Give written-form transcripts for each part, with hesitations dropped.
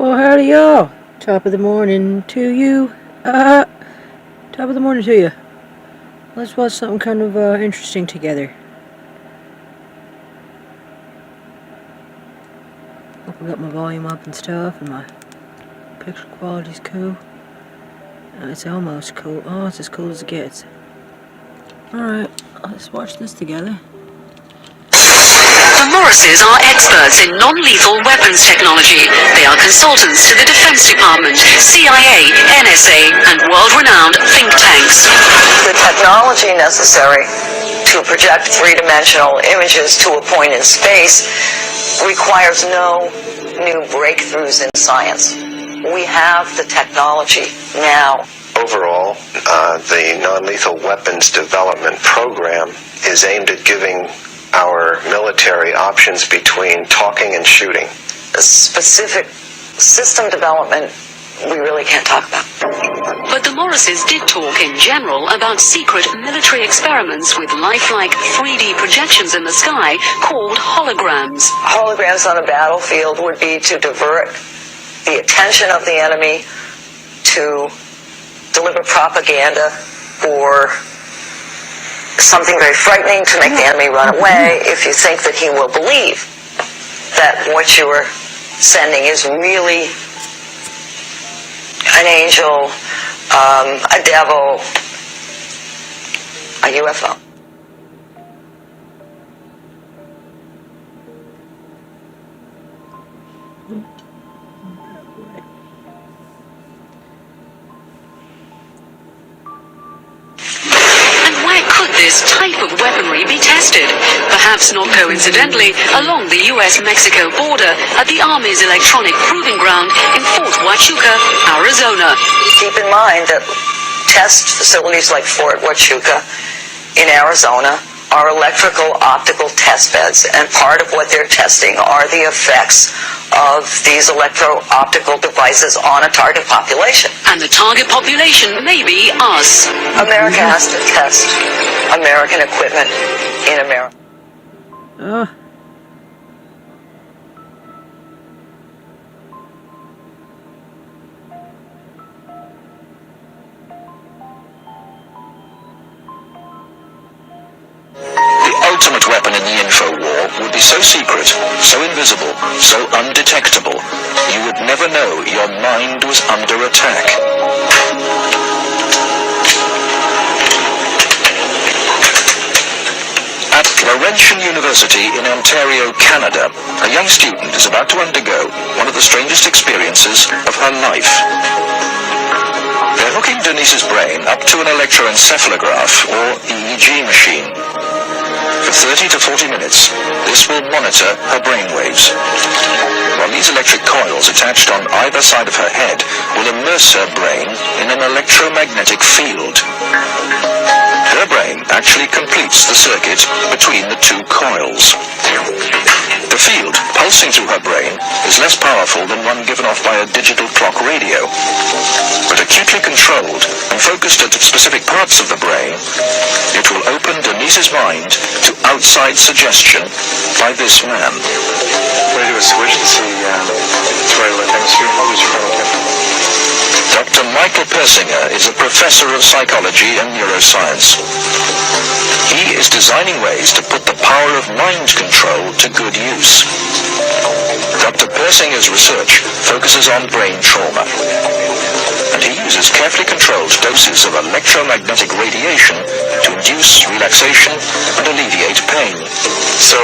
Well, howdy y'all. Top of the morning to you. Top of the morning to you. Let's watch something kind of interesting together. Hope I got my volume up and stuff, and my picture quality's cool. It's almost cool. Oh, it's as cool as it gets. Alright, let's watch this together. The Morrises are experts in non-lethal weapons technology. They are consultants to the Defense Department, CIA, NSA, and world-renowned think tanks. The technology necessary to project three-dimensional images to a point in space requires no new breakthroughs in science. We have the technology now. Overall, the non-lethal weapons development program is aimed at giving our military options between talking and shooting. The specific system development we really can't talk about. But the Morrises did talk in general about secret military experiments with lifelike 3D projections in the sky called holograms. Holograms on a battlefield would be to divert the attention of the enemy, to deliver propaganda or something very frightening to make the enemy run away if you think that he will believe that what you are sending is really an angel, a devil, a UFO. This type of weaponry be tested, perhaps not coincidentally, along the US-Mexico border at the Army's electronic proving ground in Fort Huachuca, Arizona. Keep in mind that test facilities like Fort Huachuca in Arizona are electrical optical test beds, and part of what they're testing are the effects of these electro-optical devices on a target population. And the target population may be us. America has to test American equipment in America. Ultimate weapon in the info war would be so secret, so invisible, so undetectable, you would never know your mind was under attack. At Laurentian University in Ontario, Canada, a young student is about to undergo one of the strangest experiences of her life. They're hooking Denise's brain up to an electroencephalograph, or EEG machine. For 30 to 40 minutes, this will monitor her brainwaves. While these electric coils attached on either side of her head will immerse her brain in an electromagnetic field. Her brain actually completes the circuit between the two coils. The field pulsing through her brain is less powerful than one given off by a digital clock radio, but acutely controlled and focused at specific parts of the brain, it will open Denise's mind to outside suggestion by this man. We're going to do a switch to see right left hemisphere. Who's your fellow captain? Dr. Michael Persinger is a professor of psychology and neuroscience. He is designing ways to put the power of mind control to good use. Dr. Persinger's research focuses on brain trauma, and he uses carefully controlled doses of electromagnetic radiation to induce relaxation and alleviate pain. So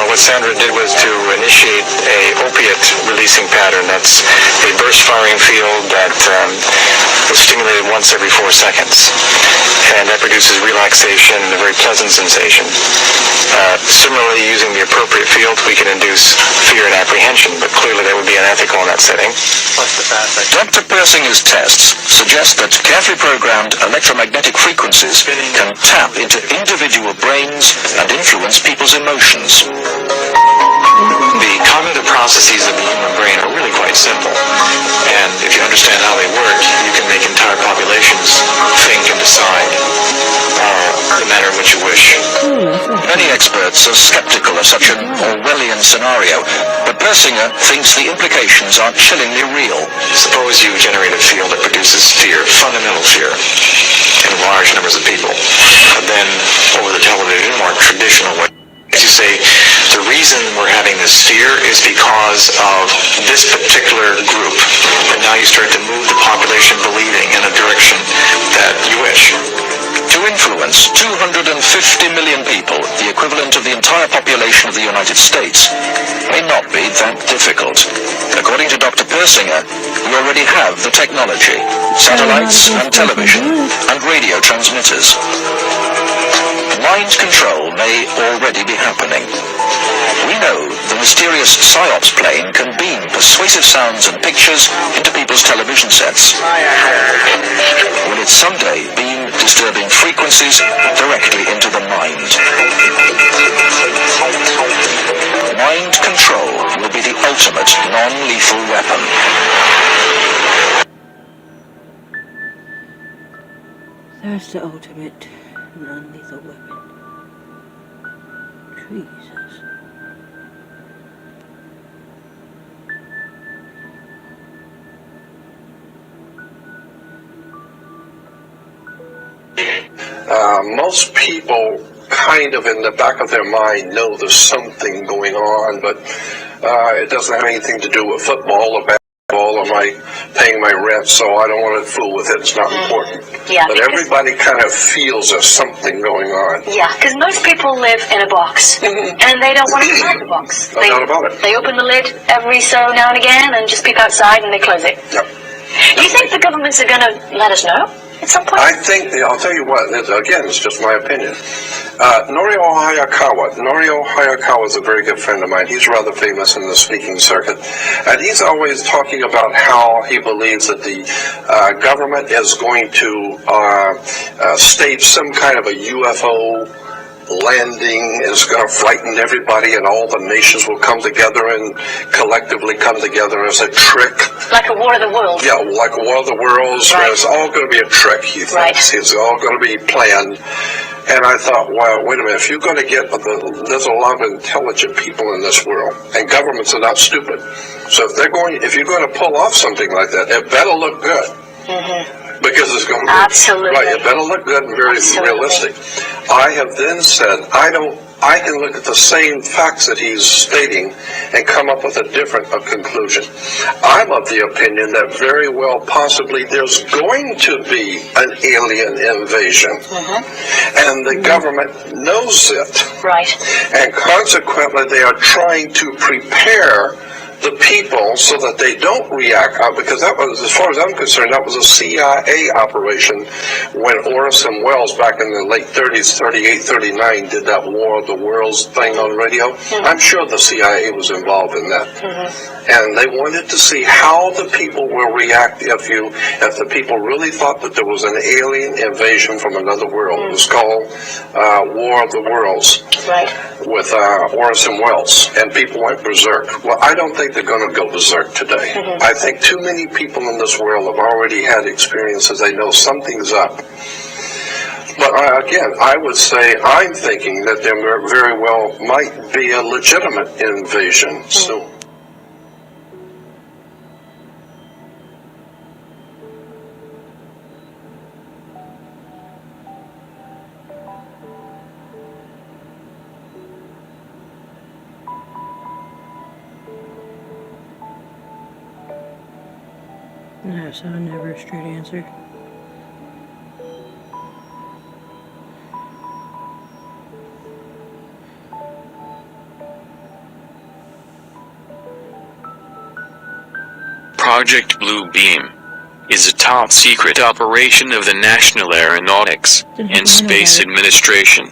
what Sandra did was to initiate a opiate releasing pattern. That's a burst firing field that was stimulated once every 4 seconds, and that produces relaxation and a very pleasant sensation. Similarly, using the appropriate field, we can induce fear and apprehension, but clearly that would be unethical in that setting. Dr. Persinger's tests suggest that carefully programmed electromagnetic frequencies can tap into individual brains and influence people's emotions. The cognitive processes of the human brain are really quite simple, and if you understand how they work, you can make entire populations think and decide no matter what you wish. Many experts are skeptical of such an Orwellian scenario, but 𝕃.ℝ thinks the implications are chillingly real. Suppose you generate a field that produces fear, fundamental fear, in large numbers of people. And then, over the television, more traditional way, you say, the reason we're having this fear is because of this particular group. And now you start to move the population believing in a direction that you wish. To influence 250 million people, the equivalent of the entire population of the United States, may not be that difficult. According to Dr. 𝕃.ℝ, we already have the technology, satellites and television and radio transmitters. Mind control may already be happening. We know the mysterious 𝕹.𝕊 plane can beam persuasive sounds and pictures into people's television sets. Will it someday beam disturbing frequencies directly into the mind? Mind control will be the ultimate non-lethal weapon. That's the ultimate non-lethal weapon. Jesus. Most people kind of in the back of their mind know there's something going on, but it doesn't have anything to do with football or basketball or my paying my rent, so I don't want to fool with it. It's not important. Yeah, but everybody kind of feels there's something going on. Yeah, because most people live in a box, and they don't want to come out of the box. No doubt about it. They open the lid every so now and again and just peep outside and they close it. Yep. You think the governments are going to let us know at some point? I think, I'll tell you what, again, it's just my opinion. Norio Hayakawa is a very good friend of mine. He's rather famous in the speaking circuit. And he's always talking about how he believes that the government is going to stage some kind of a UFO landing, is going to frighten everybody, and all the nations will come together and collectively come together as a trick. Like a War of the Worlds? Yeah, like a War of the Worlds. Right. It's all going to be a trick, he thinks. Right. It's all going to be planned. And I thought, wow, wait a minute, if you're going to get, there's a lot of intelligent people in this world, and governments are not stupid. So if you're going to pull off something like that, it better look good. Because it's going to be Absolutely. Right, it better look good and very realistic. I have then said, I can look at the same facts that he's stating and come up with a different conclusion. I'm of the opinion that very well possibly there's going to be an alien invasion. And the government knows it. Right. And consequently they are trying to prepare the people so that they don't react, because that was, as far as I'm concerned, that was a CIA operation when Orson Welles back in the late 30s, 38, 39, did that War of the Worlds thing on radio. I'm sure the CIA was involved in that. And they wanted to see how the people will react if the people really thought that there was an alien invasion from another world. It was called War of the Worlds. Right. With Orson Welles, and people went berserk. Well, I don't think they're going to go berserk today. I think too many people in this world have already had experiences. They know something's up. But again, I would say I'm thinking that there very well might be a legitimate invasion soon. No, so never a straight answer. Project Blue Beam is a top-secret operation of the National Aeronautics and Space Administration,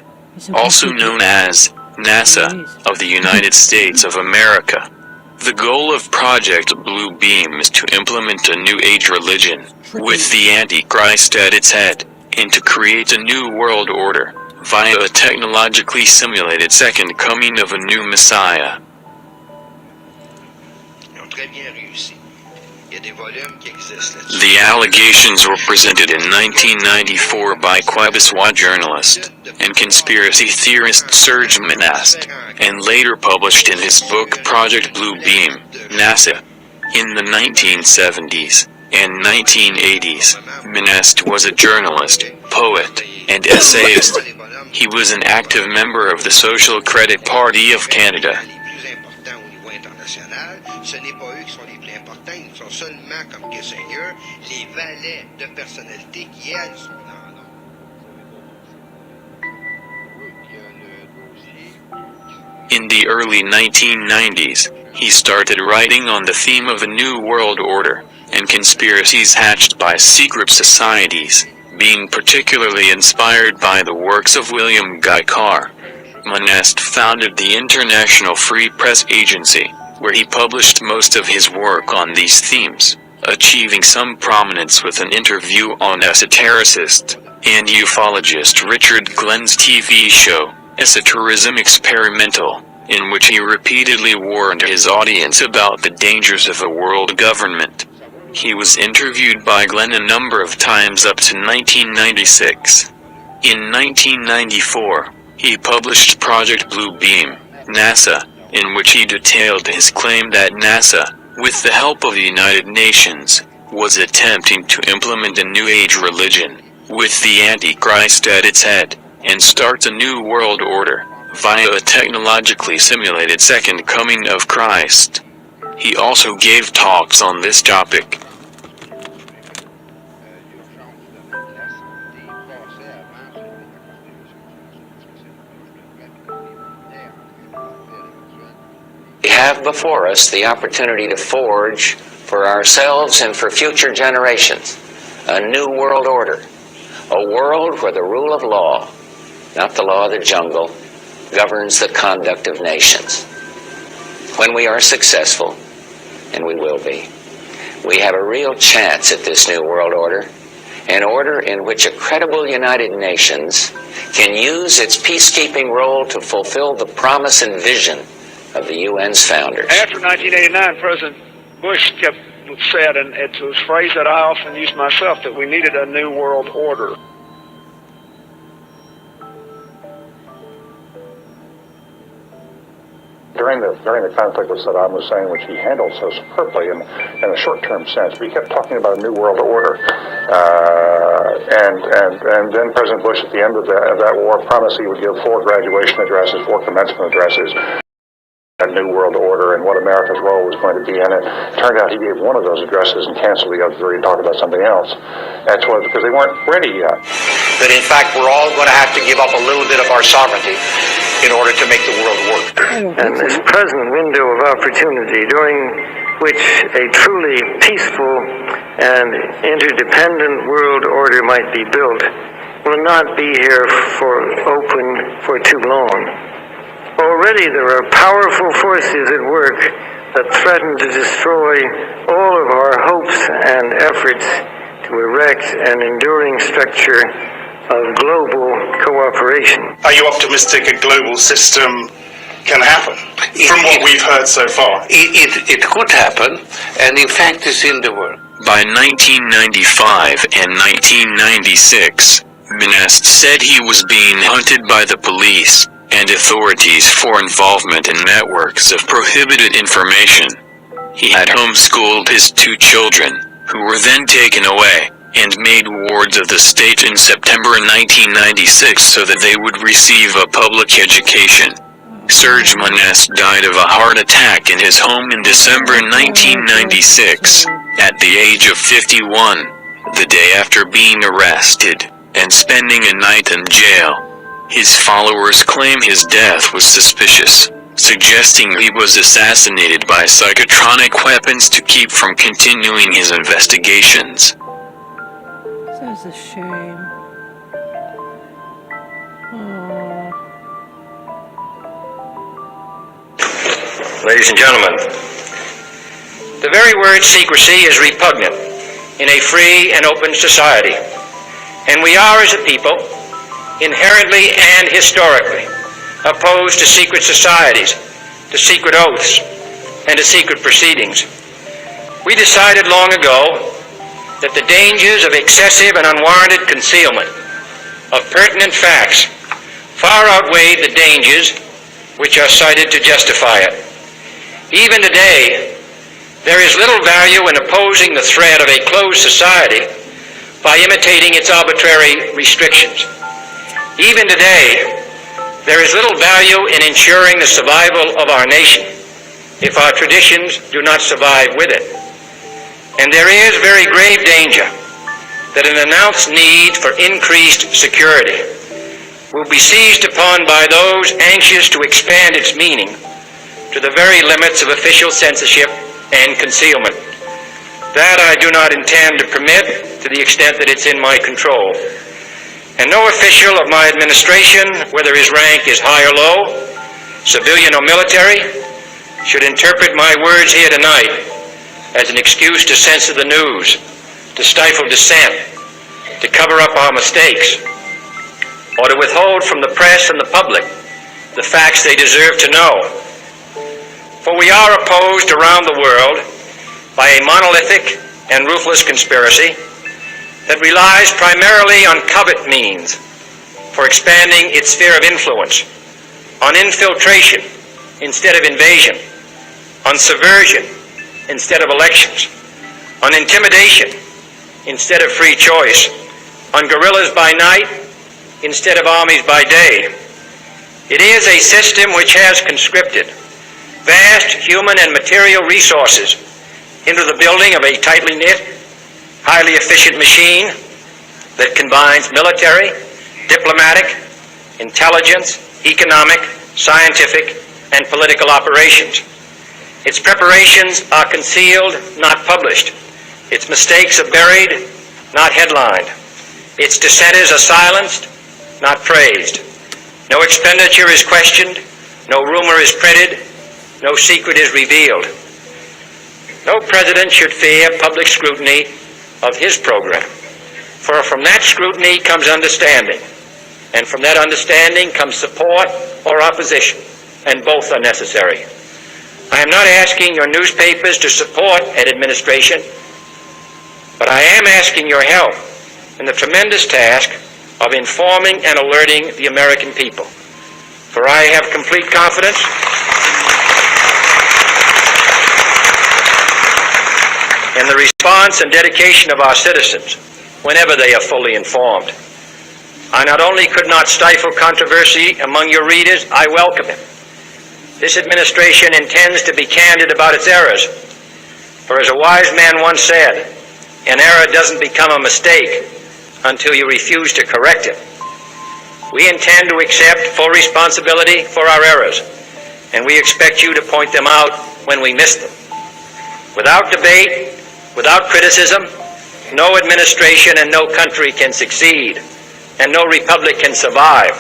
also known as NASA of the United States of America. The goal of Project Blue Beam is to implement a new age religion, with the Antichrist at its head, and to create a new world order, via a technologically simulated second coming of a new Messiah. Très bien réussi. The allegations were presented in 1994 by Quebecois journalist and conspiracy theorist Serge Monast, and later published in his book Project Blue Beam, NASA. In the 1970s and 1980s, Monast was a journalist, poet, and essayist. He was an active member of the Social Credit Party of Canada. In the early 1990s, he started writing on the theme of the New World Order and conspiracies hatched by secret societies, being particularly inspired by the works of William Guy Carr. Monast founded the International Free Press Agency, where he published most of his work on these themes, achieving some prominence with an interview on esotericist and ufologist Richard Glenn's TV show, Esoterism Experimental, in which he repeatedly warned his audience about the dangers of a world government. He was interviewed by Glenn a number of times up to 1996. In 1994, he published Project Blue Beam, NASA, in which he detailed his claim that NASA, with the help of the United Nations, was attempting to implement a New Age religion, with the Antichrist at its head, and start a new world order, via a technologically simulated second coming of Christ. He also gave talks on this topic. We have before us the opportunity to forge for ourselves and for future generations a new world order, a world where the rule of law, not the law of the jungle, governs the conduct of nations. When we are successful, and we will be, we have a real chance at this new world order, an order in which a credible United Nations can use its peacekeeping role to fulfill the promise and vision of the UN's founders. After 1989, President Bush said, and it was a phrase that I often use myself, that we needed a new world order. During the conflict with Saddam Hussein, which he handled so superbly in a short-term sense, we kept talking about a new world order. And then President Bush, at the end of that war, promised he would give 4 graduation addresses, 4 commencement addresses, a new world order and what America's role was going to be in it. Turned out he gave one of those addresses and canceled the other 3 and talked about something else. That's what, because they weren't ready yet. That in fact we're all going to have to give up a little bit of our sovereignty in order to make the world work. And this present window of opportunity during which a truly peaceful and interdependent world order might be built will not be here for too long. Already there are powerful forces at work that threaten to destroy all of our hopes and efforts to erect an enduring structure of global cooperation. Are you optimistic a global system can happen from what we've heard so far? It could happen, and in fact it's in the work. By 1995 and 1996, Monast said he was being hunted by the police and authorities for involvement in networks of prohibited information. He had homeschooled his 2 children, who were then taken away, and made wards of the state in September 1996 so that they would receive a public education. Serge Monast died of a heart attack in his home in December 1996, at the age of 51, the day after being arrested, and spending a night in jail. His followers claim his death was suspicious, suggesting he was assassinated by psychotronic weapons to keep from continuing his investigations. That's a shame. Aww. Ladies and gentlemen, the very word secrecy is repugnant in a free and open society, and we are, as a people, inherently and historically opposed to secret societies, to secret oaths, and to secret proceedings. We decided long ago that the dangers of excessive and unwarranted concealment of pertinent facts far outweighed the dangers which are cited to justify it. Even today, there is little value in opposing the threat of a closed society by imitating its arbitrary restrictions. Even today, there is little value in ensuring the survival of our nation if our traditions do not survive with it. And there is very grave danger that an announced need for increased security will be seized upon by those anxious to expand its meaning to the very limits of official censorship and concealment. That I do not intend to permit to the extent that it's in my control. And no official of my administration, whether his rank is high or low, civilian or military, should interpret my words here tonight as an excuse to censor the news, to stifle dissent, to cover up our mistakes, or to withhold from the press and the public the facts they deserve to know. For we are opposed around the world by a monolithic and ruthless conspiracy that relies primarily on covert means for expanding its sphere of influence, on infiltration instead of invasion, on subversion instead of elections, on intimidation instead of free choice, on guerrillas by night instead of armies by day. It is a system which has conscripted vast human and material resources into the building of a tightly knit, highly efficient machine that combines military, diplomatic, intelligence, economic, scientific, and political operations. Its preparations are concealed, not published. Its mistakes are buried, not headlined. Its dissenters are silenced, not praised. No expenditure is questioned, no rumor is printed, no secret is revealed. No president should fear public scrutiny of his program, for from that scrutiny comes understanding, and from that understanding comes support or opposition, and both are necessary. I am not asking your newspapers to support an administration, but I am asking your help in the tremendous task of informing and alerting the American people. For I have complete confidence in the response and dedication of our citizens whenever they are fully informed. I not only could not stifle controversy among your readers, I welcome it. This administration intends to be candid about its errors. For as a wise man once said, an error doesn't become a mistake until you refuse to correct it. We intend to accept full responsibility for our errors, and we expect you to point them out when we miss them. Without debate, without criticism, no administration and no country can succeed, and no republic can survive.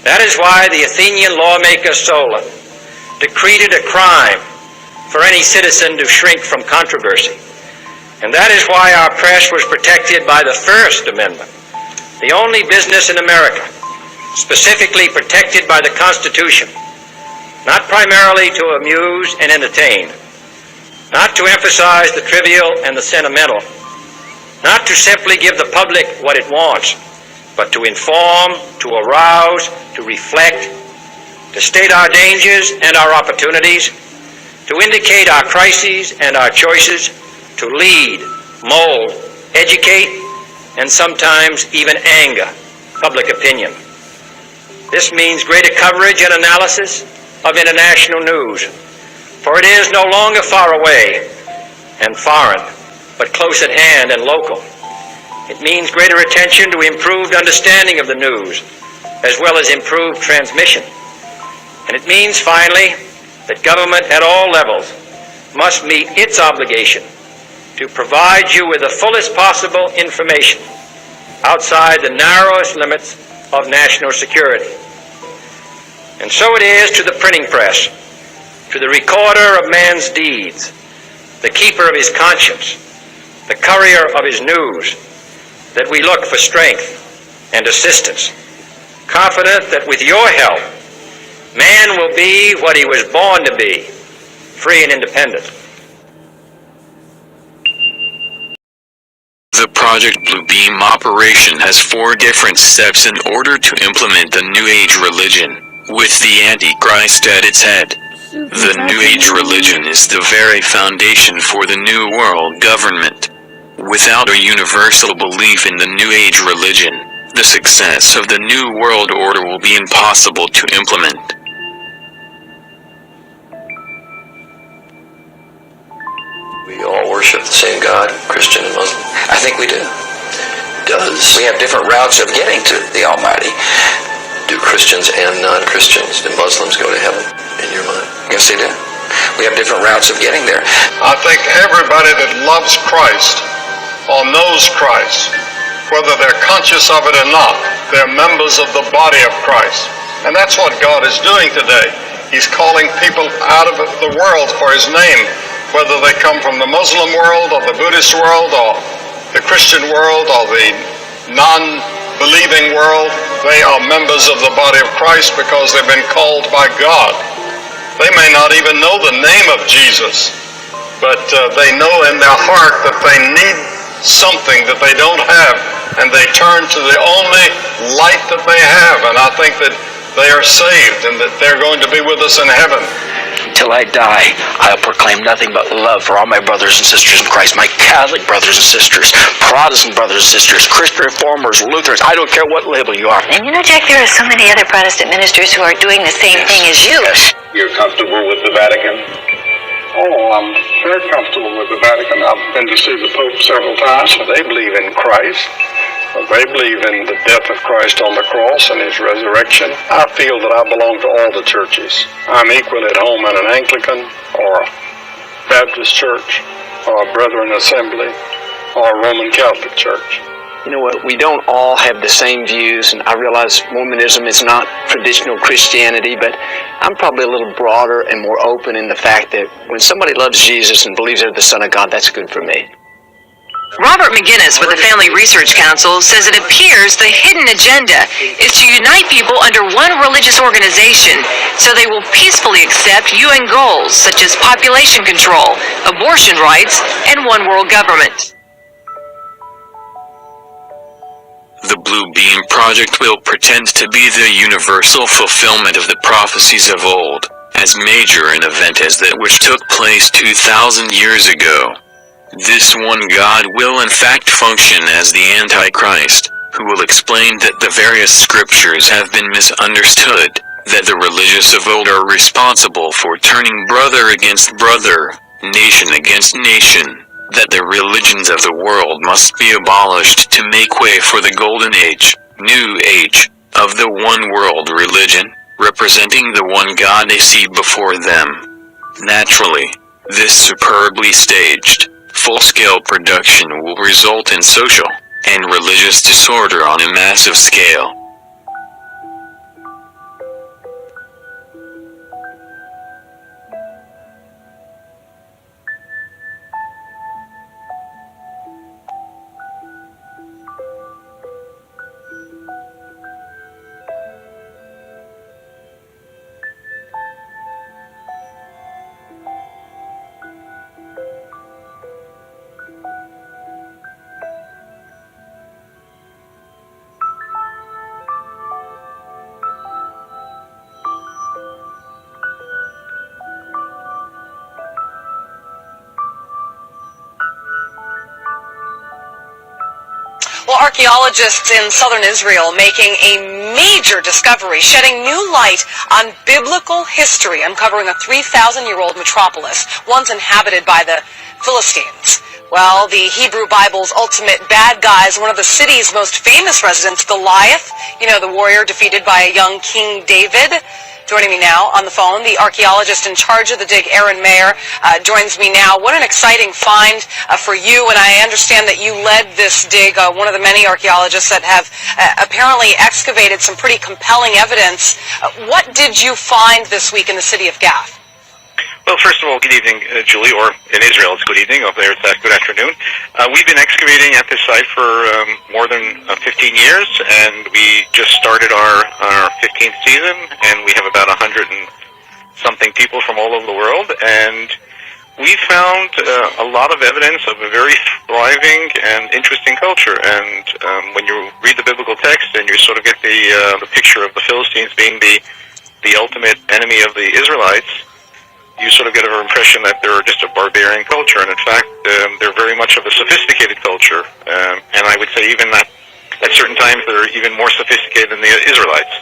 That is why the Athenian lawmaker Solon decreed it a crime for any citizen to shrink from controversy. And that is why our press was protected by the First Amendment, the only business in America specifically protected by the Constitution, not primarily to amuse and entertain, not to emphasize the trivial and the sentimental, not to simply give the public what it wants, but to inform, to arouse, to reflect, to state our dangers and our opportunities, to indicate our crises and our choices, to lead, mold, educate, and sometimes even anger public opinion. This means greater coverage and analysis of international news, for it is no longer far away and foreign, but close at hand and local. It means greater attention to improved understanding of the news, as well as improved transmission. And it means, finally, that government at all levels must meet its obligation to provide you with the fullest possible information outside the narrowest limits of national security. And so it is to the printing press, to the recorder of man's deeds, the keeper of his conscience, the courier of his news, that we look for strength and assistance, confident that with your help, man will be what he was born to be, free and independent. The Project Bluebeam operation has 4 different steps in order to implement the New Age religion, with the Antichrist at its head. The New Age religion is the very foundation for the New World government. Without a universal belief in the New Age religion, the success of the New World Order will be impossible to implement. We all worship the same God, Christian and Muslim? I think we do. We have different routes of getting to the Almighty. Do Christians and non-Christians, do Muslims go to heaven, in your mind? Yes, they do. We have different routes of getting there. I think everybody that loves Christ or knows Christ, whether they're conscious of it or not, they're members of the body of Christ. And that's what God is doing today. He's calling people out of the world for His name, whether they come from the Muslim world or the Buddhist world or the Christian world or the non-believing world. They are members of the body of Christ because they've been called by God. They may not even know the name of Jesus, but they know in their heart that they need something that they don't have, and they turn to the only light that they have. And I think that they are saved and that they're going to be with us in heaven. Till I die, I'll proclaim nothing but love for all my brothers and sisters in Christ, my Catholic brothers and sisters, Protestant brothers and sisters, Christian Reformers, Lutherans, I don't care what label you are. And you know, Jack, there are so many other Protestant ministers who are doing the same thing as you. Yes. You're comfortable with the Vatican? Oh, I'm very comfortable with the Vatican. I've been to see the Pope several times. They believe in Christ. They believe in the death of Christ on the cross and His resurrection. I feel that I belong to all the churches. I'm equal at home in an Anglican or a Baptist church or a Brethren Assembly or a Roman Catholic church. You know what, we don't all have the same views, and I realize Mormonism is not traditional Christianity, but I'm probably a little broader and more open in the fact that when somebody loves Jesus and believes they're the Son of God, that's good for me. Robert McGinnis with the Family Research Council says it appears the hidden agenda is to unite people under one religious organization so they will peacefully accept UN goals such as population control, abortion rights, and one world government. The Blue Beam Project will pretend to be the universal fulfillment of the prophecies of old, as major an event as that which took place 2,000 years ago. This one God will in fact function as the Antichrist, who will explain that the various scriptures have been misunderstood, that the religious of old are responsible for turning brother against brother, nation against nation, that the religions of the world must be abolished to make way for the Golden Age, New Age, of the one world religion, representing the one God they see before them. Naturally, this superbly staged, full-scale production will result in social and religious disorder on a massive scale. Well, archaeologists in southern Israel making a major discovery, shedding new light on biblical history, uncovering a 3,000-year-old metropolis, once inhabited by the Philistines. Well, the Hebrew Bible's ultimate bad guy is one of the city's most famous residents, Goliath, you know, the warrior defeated by a young King David. Joining me now on the phone, the archaeologist in charge of the dig, Aaron Mayer, joins me now. What an exciting find for you, and I understand that you led this dig, one of the many archaeologists that have apparently excavated some pretty compelling evidence. What did you find this week in the city of Gath? Well, first of all, good evening, Julie, or in Israel it's good evening, over there it's good afternoon. We've been excavating at this site for more than 15 years, and we just started our 15th season, and we have about 100 and something people from all over the world, and we found a lot of evidence of a very thriving and interesting culture. And when you read the biblical text and you sort of get the picture of the Philistines being the ultimate enemy of the Israelites, you sort of get an impression that they're just a barbarian culture. And in fact, they're very much of a sophisticated culture. And I would say even that at certain times they're even more sophisticated than the Israelites.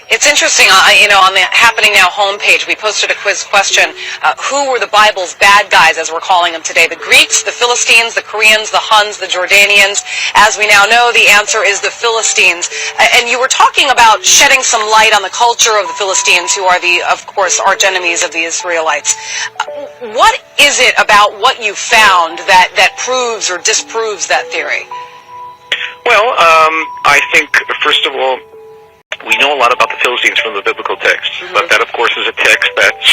It's interesting, you know, on the Happening Now homepage, we posted a quiz question. Who were the Bible's bad guys, as we're calling them today? The Greeks, the Philistines, the Koreans, the Huns, the Jordanians? As we now know, the answer is the Philistines. And you were talking about shedding some light on the culture of the Philistines, who are of course, arch enemies of the Israelites. What is it about what you found that proves or disproves that theory? Well, I think, first of all, we know a lot about the Philistines from the biblical text, but that, of course, is a text that's,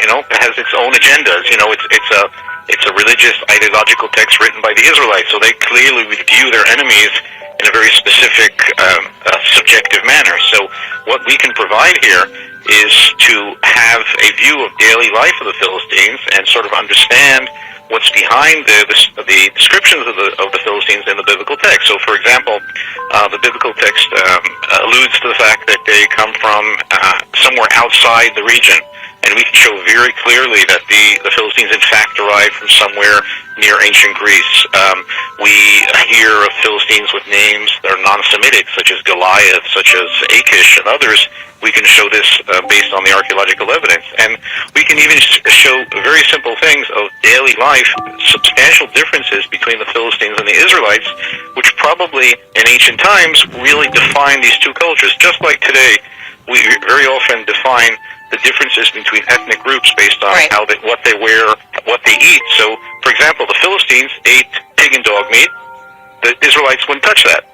you know, has its own agendas. You know, it's a religious, ideological text written by the Israelites, so they clearly would view their enemies in a very specific, subjective manner. So what we can provide here is to have a view of daily life of the Philistines and sort of understand what's behind the descriptions of the Philistines in the biblical text. So, for example, the biblical text alludes to the fact that they come from somewhere outside the region, and we can show very clearly that the Philistines, in fact, derived from somewhere near ancient Greece. We hear of Philistines with names that are non-Semitic, such as Goliath, such as Achish, and others. We can show this based on the archaeological evidence. And we can even show very simple things of daily life, substantial differences between the Philistines and the Israelites, which probably in ancient times really define these two cultures. Just like today, we very often define the differences between ethnic groups based on what they wear, what they eat. So, for example, the Philistines ate pig and dog meat. The Israelites wouldn't touch that.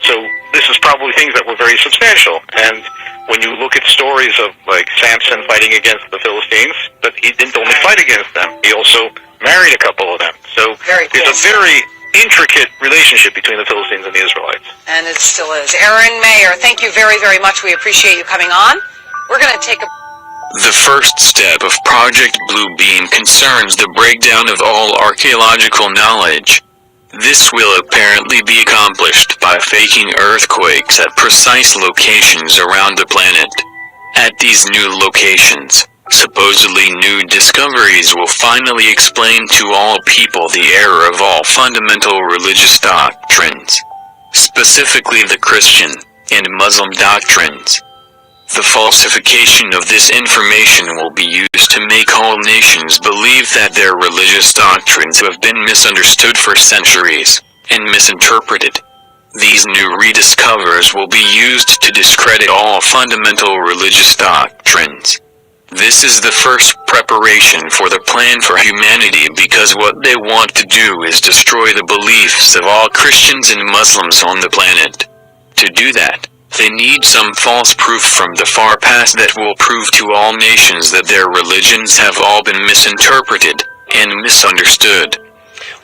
So this is probably things that were very substantial. And when you look at stories of, like, Samson fighting against the Philistines, but he didn't only fight against them, he also married a couple of them. So there's a very intricate relationship between the Philistines and the Israelites. And it still is. Aaron Mayer, thank you very, very much. We appreciate you coming on. We're going to take a... The first step of Project Blue Beam concerns the breakdown of all archaeological knowledge. This will apparently be accomplished by faking earthquakes at precise locations around the planet. At these new locations, supposedly new discoveries will finally explain to all people the error of all fundamental religious doctrines, specifically the Christian and Muslim doctrines. The falsification of this information will be used to make all nations believe that their religious doctrines have been misunderstood for centuries and misinterpreted. These new rediscovers will be used to discredit all fundamental religious doctrines. This is the first preparation for the plan for humanity, because what they want to do is destroy the beliefs of all Christians and Muslims on the planet. To do that, they need some false proof from the far past that will prove to all nations that their religions have all been misinterpreted and misunderstood.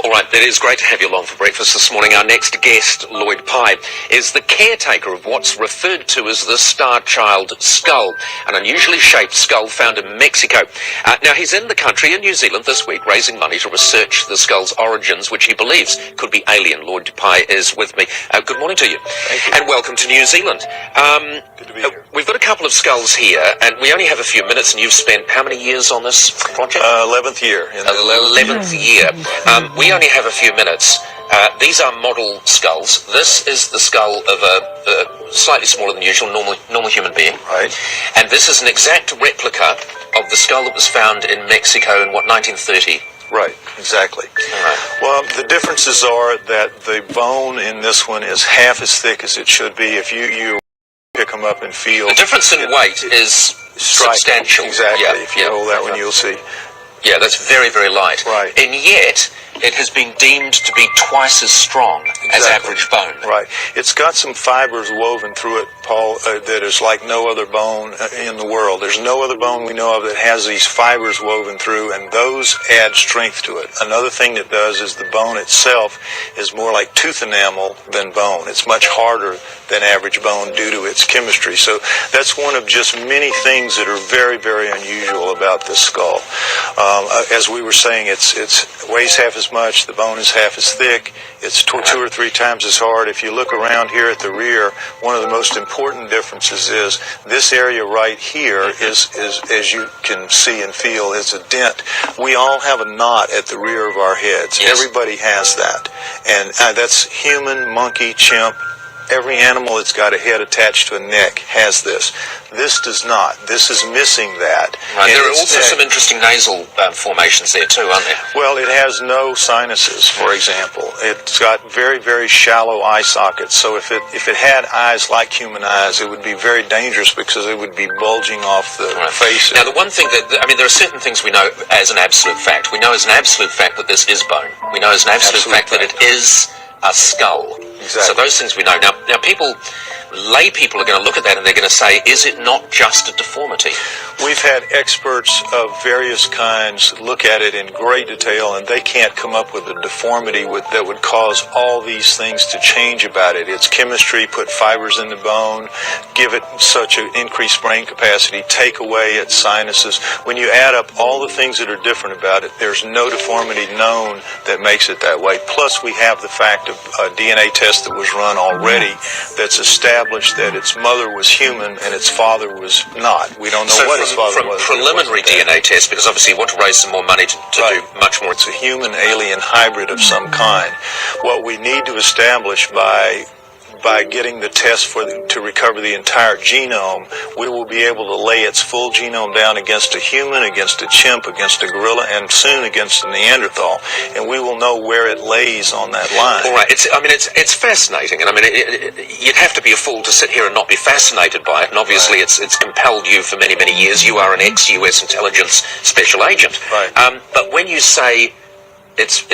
All right, it is great to have you along for breakfast this morning. Our next guest, 𝕃.ℝ, is the caretaker of what's referred to as the Star Child skull, an unusually shaped skull found in Mexico. Now, he's in the country in New Zealand this week raising money to research the skull's origins, which he believes could be alien. 𝕃.Ⅎ is with me. Good morning to you. Thank you. And welcome to New Zealand. Good to be here. We've got a couple of skulls here, and we only have a few minutes, and you've spent how many years on this project? 11th year. 11th year. We only have a few minutes. These are model skulls. This is the skull of a slightly smaller than usual normal human being. Right. And this is an exact replica of the skull that was found in Mexico in, 1930? Right, exactly. Right. Well, the differences are that the bone in this one is half as thick as it should be. If you pick them up and feel... The difference in weight is substantial. Exactly. Yeah, if you roll that one, you'll see. Yeah, that's very, very light. Right. And yet, it has been deemed to be twice as strong as average bone. Right. It's got some fibers woven through it, Paul, that is like no other bone in the world. There's no other bone we know of that has these fibers woven through, and those add strength to it. Another thing that does is the bone itself is more like tooth enamel than bone. It's much harder than average bone due to its chemistry. So that's one of just many things that are very, very unusual about this skull. As we were saying, it weighs half as much, the bone is half as thick, it's 2 or 3 times as hard. If you look around here at the rear, one of the most important differences is this area right here is as you can see and feel, is a dent. We all have a knot at the rear of our heads. Yes. Everybody has that. And that's human, monkey, chimp. Every animal that's got a head attached to a neck has this. This does not. This is missing that. Right. There are also some interesting nasal formations there too, aren't there? Well, it has no sinuses, for example. It's got very, very shallow eye sockets. So if it had eyes like human eyes, it would be very dangerous because it would be bulging off the face. Now, the one thing that, I mean, there are certain things we know as an absolute fact. We know as an absolute fact that this is bone. We know as an absolute fact that it is a skull. Exactly. So those things we know. Now lay people are going to look at that and they're going to say, is it not just a deformity? We've had experts of various kinds look at it in great detail, and they can't come up with a deformity that would cause all these things to change about it. It's chemistry, put fibers in the bone, give it such an increased brain capacity, take away its sinuses. When you add up all the things that are different about it, there's no deformity known that makes it that way. Plus, we have the fact of a DNA test that was run already that's established that its mother was human and its father was not. We don't know what his father was. From preliminary DNA test, because obviously you want to raise some more money to do much more. It's a human-alien hybrid of some kind. What we need to establish by getting the test to recover the entire genome, we will be able to lay its full genome down against a human, against a chimp, against a gorilla, and soon against a Neanderthal, and we will know where it lays on that line. All right. It's fascinating, and I mean, you'd have to be a fool to sit here and not be fascinated by it. And obviously, it's compelled you for many, many years. You are an ex-US intelligence special agent. Right. But when you say its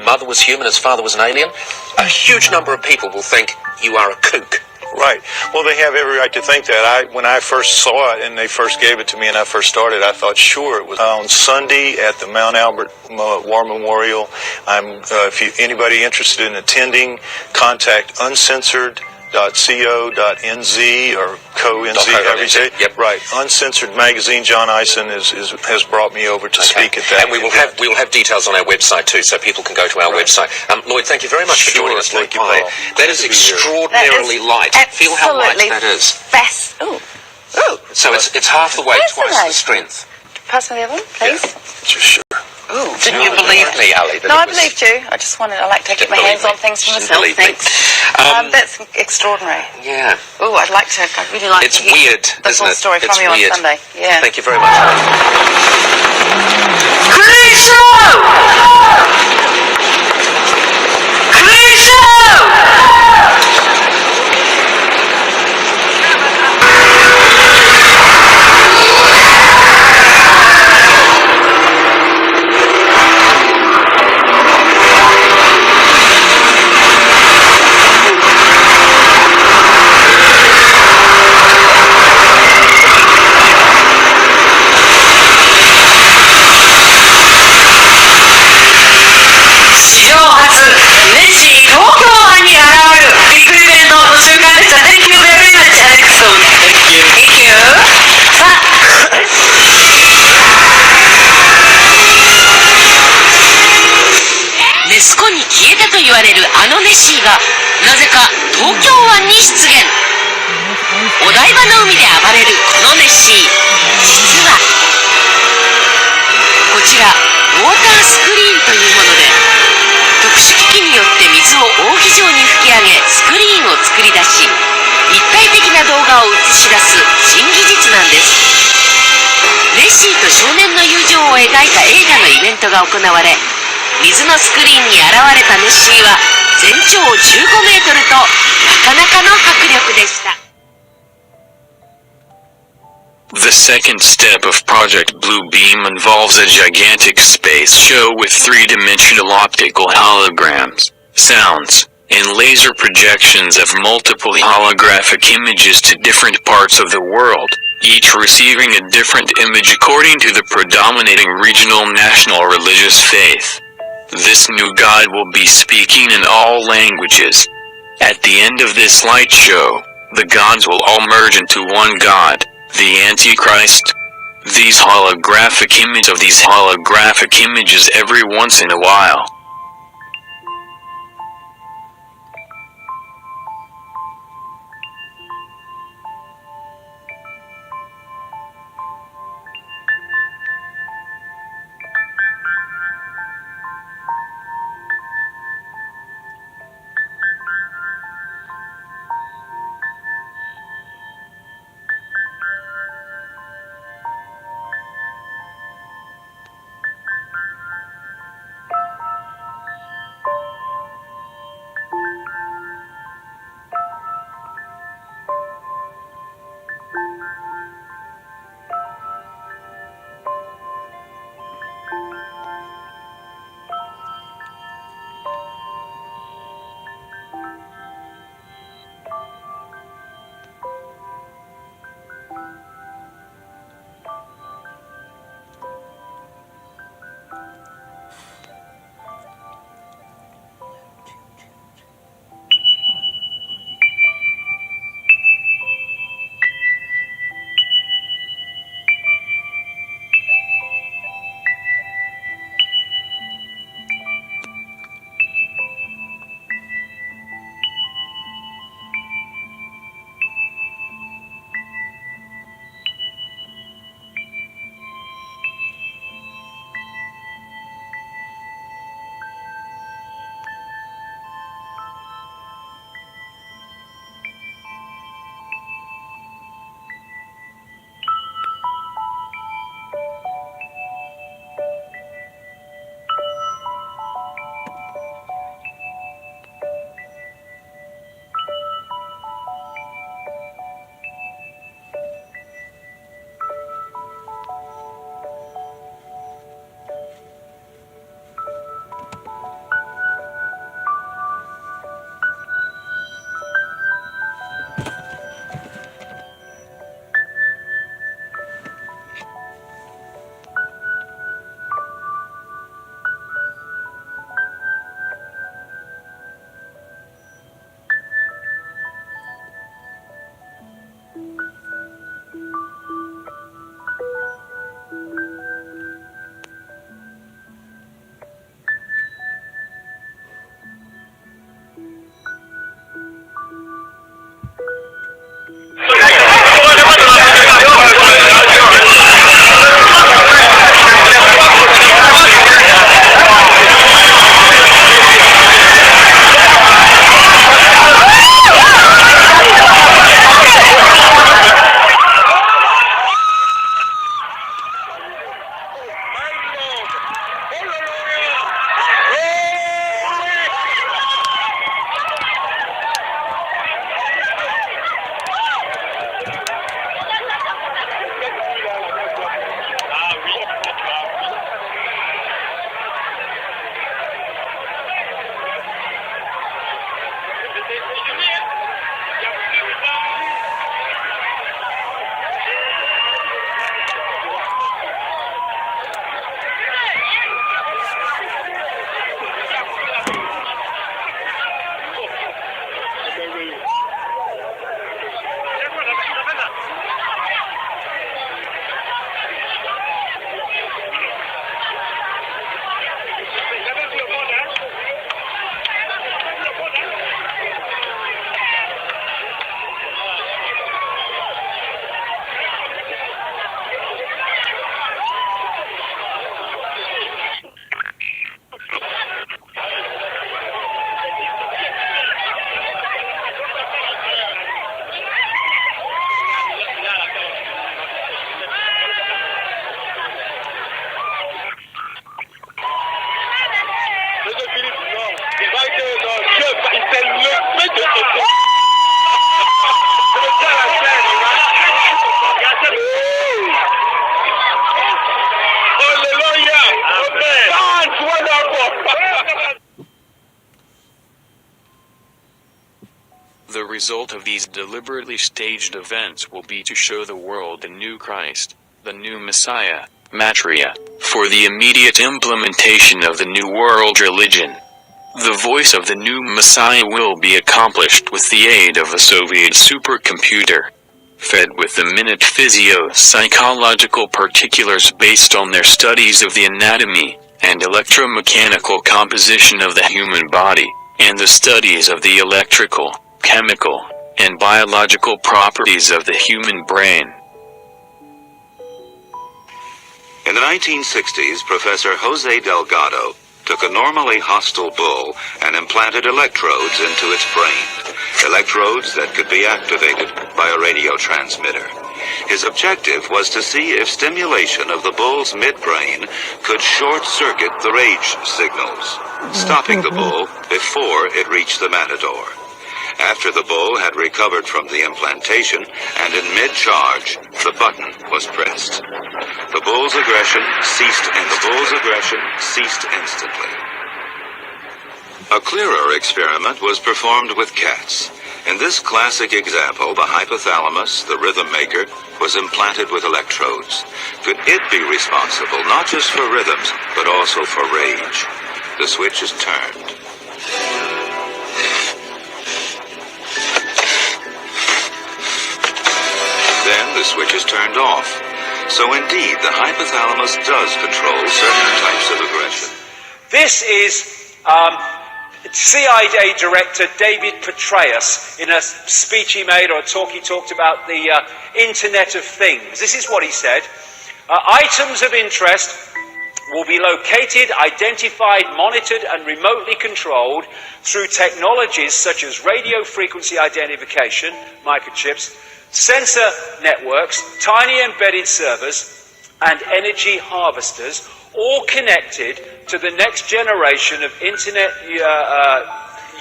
mother was human, its father was an alien, a huge number of people will think you are a kook. Right. Well, they have every right to think that. When I first saw it and they first gave it to me and I first started, I thought, sure, it was on Sunday at the Mount Albert War Memorial. If anybody interested in attending, contact uncensored.co.nz or co-nz, however you say it. Yep. Right. Uncensored Magazine. John Eisen has brought me over to speak at that. And we will have details on our website too, so people can go to our website. Lloyd, thank you very much for joining us. Thank you, Paul. That is extraordinarily light. Feel how light that is. So it's half the weight, twice the strength. Pass me the other one, please. Sure. Ooh. Didn't you believe me, Ali? No, I believed you. I like to get my hands on things for myself. Thanks. That's extraordinary. Yeah. Oh, I'd really like it's to hear weird, the full story from you on Sunday. Yeah. Thank you very much.あのネッシーがなぜか東京湾に出現。お台場の海で暴れるこのネッシー、実はこちらウォータースクリーンというもので、特殊機器によって水を扇状に吹き上げスクリーンを作り出し、立体的な動画を映し出す新技術なんです。ネッシーと少年の友情を描いた映画のイベントが行われ、水のスクリーンに現れたネッシーは全長15メートルとなかなかの迫力でした。The second step of Project Blue Beam involves a gigantic space show with three-dimensional optical holograms, sounds, and laser projections of multiple holographic images to different parts of the world, each receiving a different image according to the predominating regional national religious faith. This new God will be speaking in all languages. At the end of this light show, the gods will all merge into one God, the Antichrist. These holographic images every once in a while. The result of these deliberately staged events will be to show the world the new Christ, the new Messiah, Matria, for the immediate implementation of the New World religion. The voice of the new Messiah will be accomplished with the aid of a Soviet supercomputer, fed with the minute physio-psychological particulars based on their studies of the anatomy and electromechanical composition of the human body, and the studies of the electrical, chemical, and biological properties of the human brain. In the 1960s, Professor Jose Delgado took a normally hostile bull and implanted electrodes into its brain, electrodes that could be activated by a radio transmitter. His objective was to see if stimulation of the bull's midbrain could short-circuit the rage signals, stopping the bull before it reached the matador. After the bull had recovered from the implantation and in mid-charge, the button was pressed. The bull's aggression ceased instantly. A clearer experiment was performed with cats. In this classic example, the hypothalamus, the rhythm maker, was implanted with electrodes. Could it be responsible not just for rhythms, but also for rage? The switch is turned. Then the switch is turned off. So indeed, the hypothalamus does control certain types of aggression. This is CIA Director David Petraeus in a speech he made or a talk he talked about the Internet of Things. This is what he said. Items of interest will be located, identified, monitored, and remotely controlled through technologies such as radio frequency identification, microchips, sensor networks, tiny embedded servers, and energy harvesters, all connected to the next generation of internet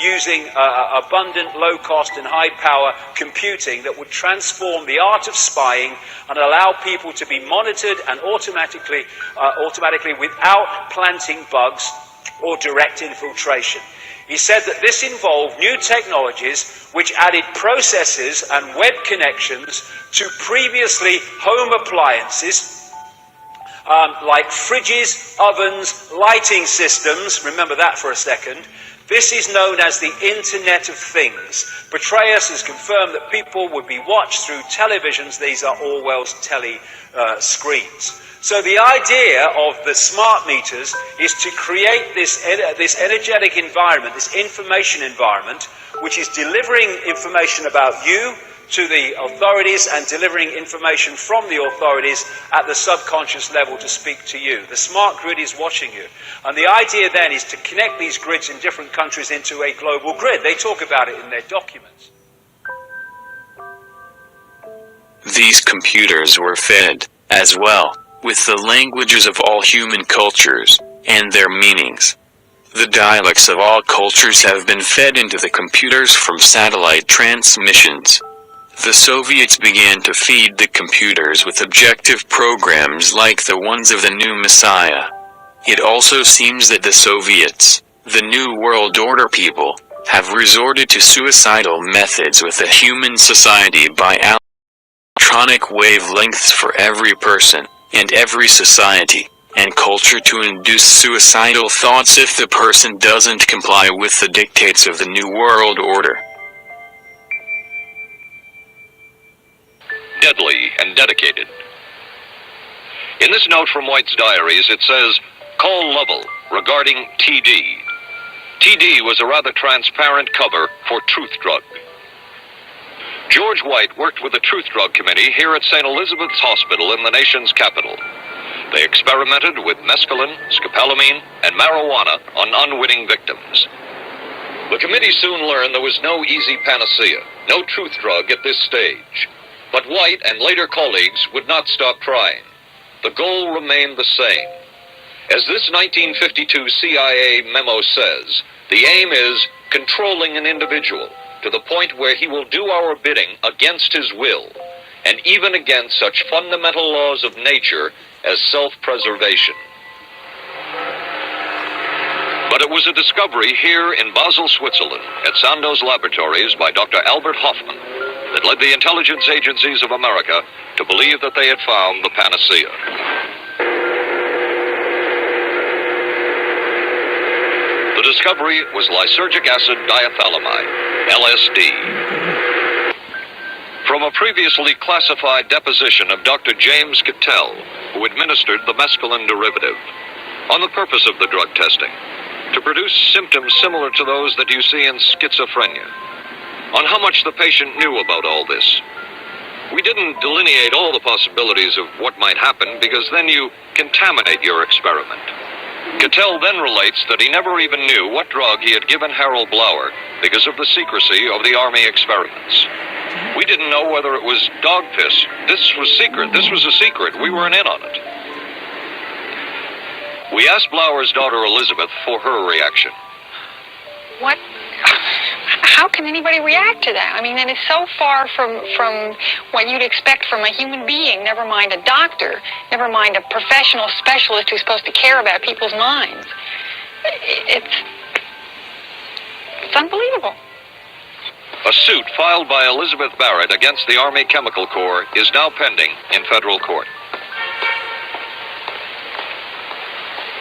using abundant, low-cost and high-power computing that would transform the art of spying and allow people to be monitored and automatically without planting bugs or direct infiltration. He said that this involved new technologies which added processors and web connections to previously home appliances like fridges, ovens, lighting systems. Remember that for a second. This is known as the Internet of Things. Petraeus has confirmed that people would be watched through televisions. These are Orwell's telly screens. So the idea of the smart meters is to create this energetic environment, this information environment, which is delivering information about you to the authorities and delivering information from the authorities at the subconscious level to speak to you. The smart grid is watching you. And the idea then is to connect these grids in different countries into a global grid. They talk about it in their documents. These computers were fed, as well, with the languages of all human cultures, and their meanings. The dialects of all cultures have been fed into the computers from satellite transmissions. The Soviets began to feed the computers with objective programs like the ones of the new Messiah. It also seems that the Soviets, the New World Order people, have resorted to suicidal methods with the human society by electronic wavelengths for every person, and every society, and culture to induce suicidal thoughts if the person doesn't comply with the dictates of the New World Order. Deadly and dedicated. In this note from White's diaries, it says, "Call Lovell regarding TD." TD was a rather transparent cover for Truth Drug. George White worked with the Truth Drug Committee here at St. Elizabeth's Hospital in the nation's capital. They experimented with mescaline, scopolamine, and marijuana on unwitting victims. The committee soon learned there was no easy panacea, no truth drug at this stage. But White and later colleagues would not stop trying. The goal remained the same. As this 1952 CIA memo says, the aim is controlling an individual to the point where he will do our bidding against his will, and even against such fundamental laws of nature as self-preservation. But But it was a discovery here in Basel, Switzerland, at Sandoz Laboratories by Dr. Albert Hoffman, that led the intelligence agencies of America to believe that they had found the panacea. The discovery was lysergic acid diethylamide, LSD. From a previously classified deposition of Dr. James 𝕃.ℝ, who administered the mescaline derivative, on the purpose of the drug testing, to produce symptoms similar to those that you see in schizophrenia, on how much the patient knew about all this. We didn't delineate all the possibilities of what might happen because then you contaminate your experiment. 𝕃.ℏ then relates that he never even knew what drug he had given Harold Blauer because of the secrecy of the Army experiments. We didn't know whether it was dog piss. This was secret. This was a secret. We weren't in on it. We asked Blauer's daughter Elizabeth for her reaction. What? How can anybody react to that? I mean, that is so far from what you'd expect from a human being, never mind a doctor, never mind a professional specialist who's supposed to care about people's minds. It's unbelievable. A suit filed by Elizabeth Barrett against the Army Chemical Corps is now pending in federal court.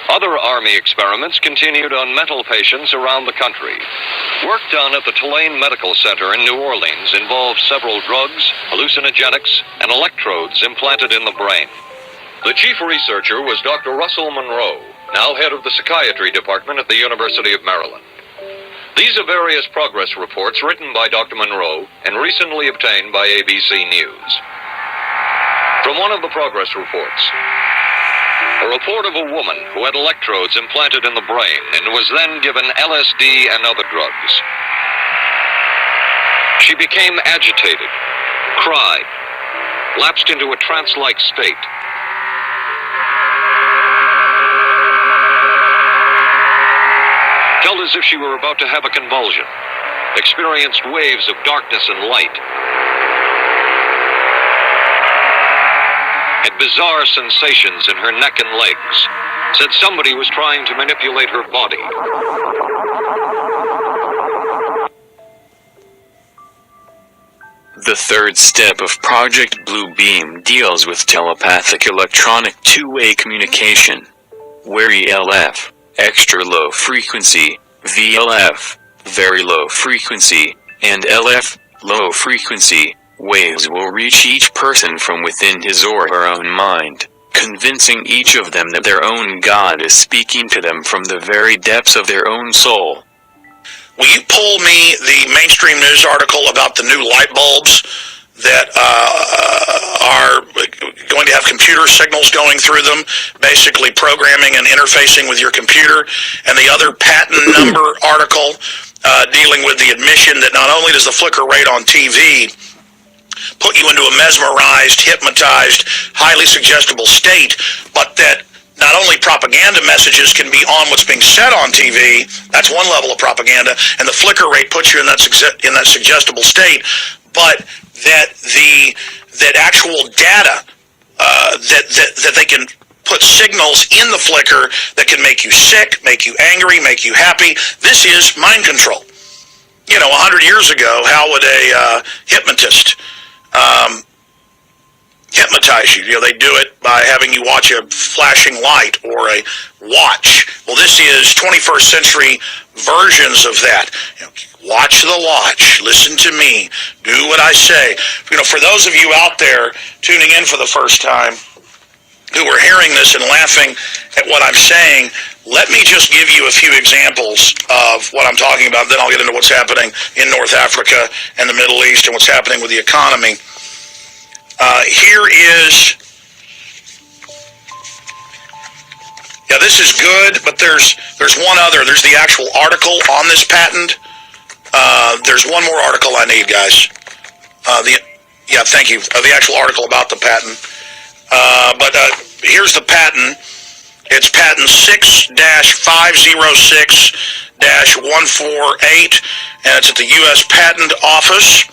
Other Army experiments continued on mental patients around the country. Work done at the Tulane Medical Center in New Orleans involved several drugs, hallucinogenics, and electrodes implanted in the brain. The chief researcher was Dr. Russell Monroe, now head of the psychiatry department at the University of Maryland. These are various progress reports written by Dr. Monroe and recently obtained by ABC News. From one of the progress reports, a report of a woman who had electrodes implanted in the brain and was then given LSD and other drugs. She became agitated, cried, lapsed into a trance-like state. Felt as if she were about to have a convulsion, experienced waves of darkness and light, had bizarre sensations in her neck and legs, said somebody was trying to manipulate her body. The third step of Project Blue Beam deals with telepathic electronic two-way communication, where ELF, extra low frequency, VLF, very low frequency, and LF, low frequency, waves will reach each person from within his or her own mind, convincing each of them that their own God is speaking to them from the very depths of their own soul. Will you pull me the mainstream news article about the new light bulbs that are going to have computer signals going through them, basically programming and interfacing with your computer, and the other patent number article dealing with the admission that not only does the flicker rate on TV put you into a mesmerized, hypnotized, highly suggestible state, but that not only propaganda messages can be on what's being said on TV, that's one level of propaganda, and the flicker rate puts you in that suggestible state, but that actual data that they can put signals in the flicker that can make you sick, make you angry, make you happy. This is mind control. You know, 100 years ago, how would a hypnotist hypnotize you? You know, they do it by having you watch a flashing light or a watch. Well, this is 21st century versions of that. You know, watch the watch. Listen to me. Do what I say. You know, for those of you out there tuning in for the first time who are hearing this and laughing at what I'm saying, let me just give you a few examples of what I'm talking about. Then I'll get into what's happening in North Africa and the Middle East and what's happening with the economy. Here is, yeah, this is good, but there's one other. There's the actual article on this patent. There's one more article I need, guys. Yeah, thank you. The actual article about the patent. But here's the patent. It's patent 6-506-148, and it's at the U.S. Patent Office.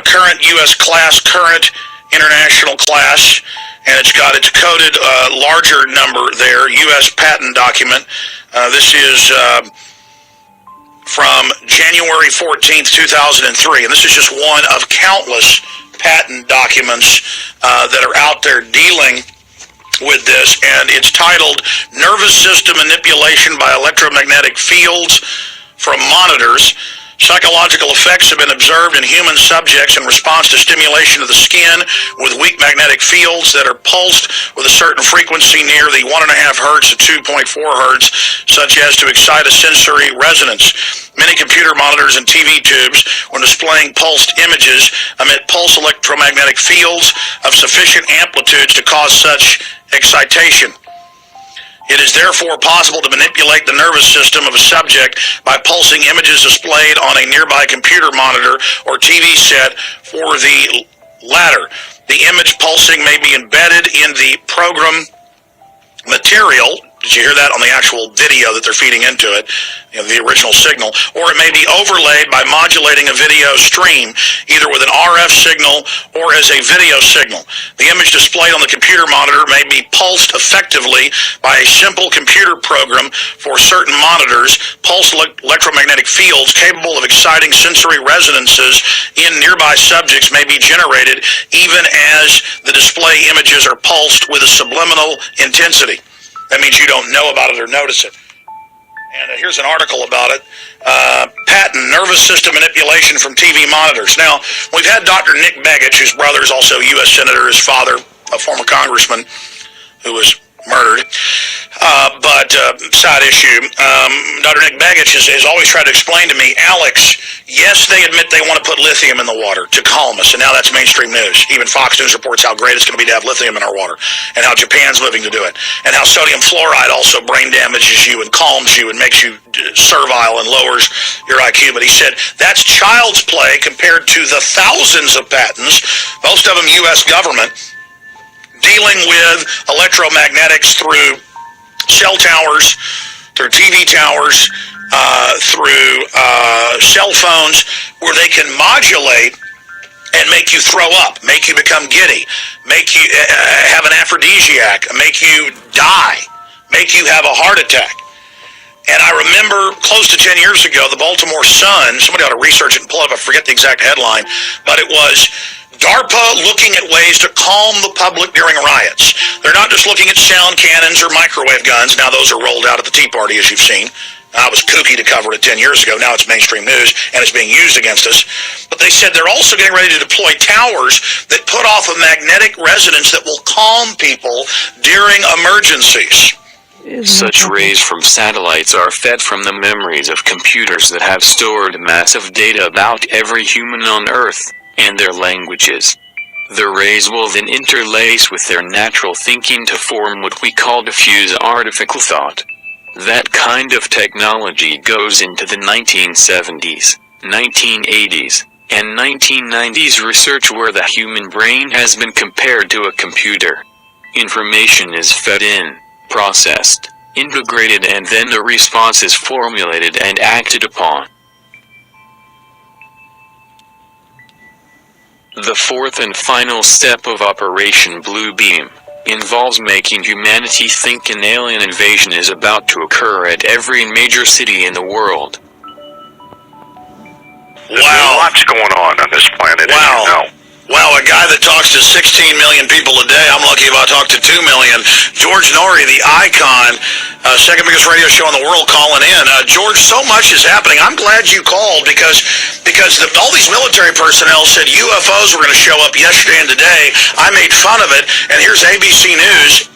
Current U.S. class, current international class, and it's got its coded larger number there, U.S. patent document. This is from January 14th, 2003, and this is just one of countless patent documents that are out there dealing with this, and it's titled Nervous System Manipulation by Electromagnetic Fields from Monitors. Psychological effects have been observed in human subjects in response to stimulation of the skin with weak magnetic fields that are pulsed with a certain frequency near the 1.5 hertz to 2.4 hertz, such as to excite a sensory resonance. Many computer monitors and TV tubes, when displaying pulsed images, emit pulse electromagnetic fields of sufficient amplitudes to cause such excitation. It is therefore possible to manipulate the nervous system of a subject by pulsing images displayed on a nearby computer monitor or TV set for the latter. The image pulsing may be embedded in the program material. Did you hear that on the actual video that they're feeding into it, the original signal? Or it may be overlaid by modulating a video stream, either with an RF signal or as a video signal. The image displayed on the computer monitor may be pulsed effectively by a simple computer program for certain monitors. Pulse electromagnetic fields capable of exciting sensory resonances in nearby subjects may be generated even as the display images are pulsed with a subliminal intensity. That means you don't know about it or notice it. And here's an article about it. Patent nervous system manipulation from TV monitors. Now, we've had Dr. Nick Begich, whose brother is also a U.S. Senator, his father, a former congressman who was murdered. But side issue, Dr. Nick Begich has always tried to explain to me, Alex, yes, they admit they want to put lithium in the water to calm us, and now that's mainstream news. Even Fox News reports how great it's going to be to have lithium in our water, and how Japan's living to do it, and how sodium fluoride also brain damages you and calms you and makes you servile and lowers your IQ. But he said that's child's play compared to the thousands of patents, most of them U.S. government, dealing with electromagnetics through cell towers, through TV towers, through cell phones, where they can modulate and make you throw up, make you become giddy, make you have an aphrodisiac, make you die, make you have a heart attack. And I remember close to 10 years ago, the Baltimore Sun, somebody ought to research it and pull it up, I forget the exact headline, but it was DARPA looking at ways to calm the public during riots. They're not just looking at sound cannons or microwave guns. Now those are rolled out at the Tea Party, as you've seen. I was kooky to cover it 10 years ago. Now it's mainstream news, and it's being used against us. But they said they're also getting ready to deploy towers that put off a magnetic resonance that will calm people during emergencies. Such rays from satellites are fed from the memories of computers that have stored massive data about every human on Earth and their languages. The rays will then interlace with their natural thinking to form what we call diffuse artificial thought. That kind of technology goes into the 1970s, 1980s, and 1990s research where the human brain has been compared to a computer. Information is fed in, processed, integrated, and then the response is formulated and acted upon. The fourth and final step of Operation Blue Beam involves making humanity think an alien invasion is about to occur at every major city in the world. Wow. Lots going on this planet, wow. As you know. Wow, a guy that talks to 16 million people a day. I'm lucky if I talk to 2 million. George Norrie, the icon, second biggest radio show in the world, calling in. George, so much is happening. I'm glad you called because all these military personnel said UFOs were going to show up yesterday and today. I made fun of it, and here's ABC News.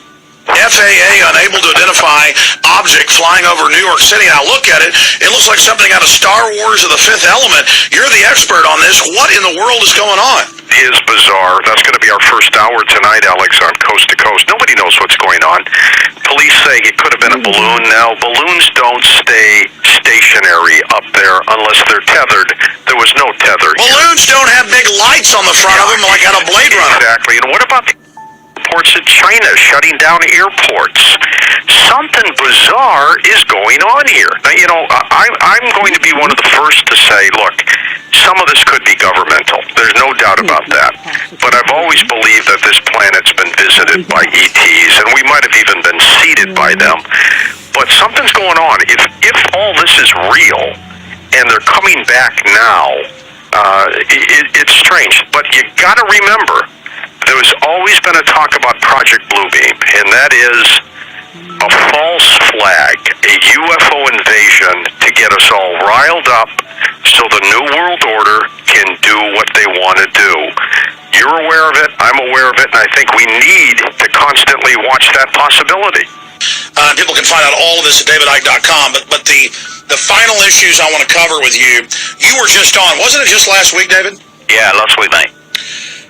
FAA unable to identify object flying over New York City. And I look at it, it looks like something out of Star Wars or The Fifth Element. You're the expert on this. What in the world is going on? Is bizarre. That's going to be our first hour tonight, Alex, on Coast to Coast. Nobody knows what's going on. Police say it could have been a balloon. Now, balloons don't stay stationary up there unless they're tethered. There was no tether. Balloons don't have big lights on the front of them like out of Blade Runner. Exactly. And what about the reports that China is shutting down airports. Something bizarre is going on here. Now, you know, I'm going to be one of the first to say, look, some of this could be governmental. There's no doubt about that. But I've always believed that this planet's been visited by ETs, and we might have even been seeded by them. But something's going on. If all this is real, and they're coming back now, it's strange. But you got to remember, there's always been a talk about Project Bluebeam, and that is a false flag, a UFO invasion to get us all riled up so the New World Order can do what they want to do. You're aware of it, I'm aware of it, and I think we need to constantly watch that possibility. People can find out all of this at 𝕃.ℝ.𝔹, but the final issues I want to cover with you, you were just on, wasn't it just last week, David? Yeah, last week, mate.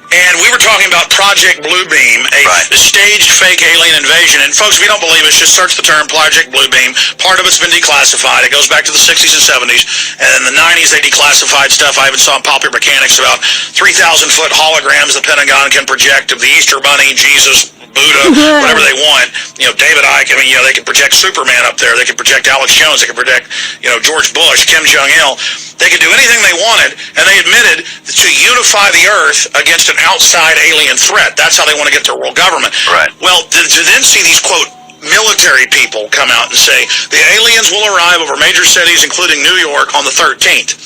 And we were talking about Project Bluebeam, a staged fake alien invasion. And folks, if you don't believe us, just search the term Project Bluebeam. Part of it's been declassified. It goes back to the 60s and 70s. And in the 90s, they declassified stuff. I even saw in Popular Mechanics about 3,000-foot holograms the Pentagon can project of the Easter Bunny, Jesus, Buddha, whatever they want. You know, David Icke, I mean, you know, they can project Superman up there. They can project Alex Jones. They can project, you know, George Bush, Kim Jong-il. They could do anything they wanted, and they admitted to unify the Earth against an outside alien threat. That's how they want to get their world government. Right. Well, to then see these, quote, military people come out and say, the aliens will arrive over major cities, including New York, on the 13th.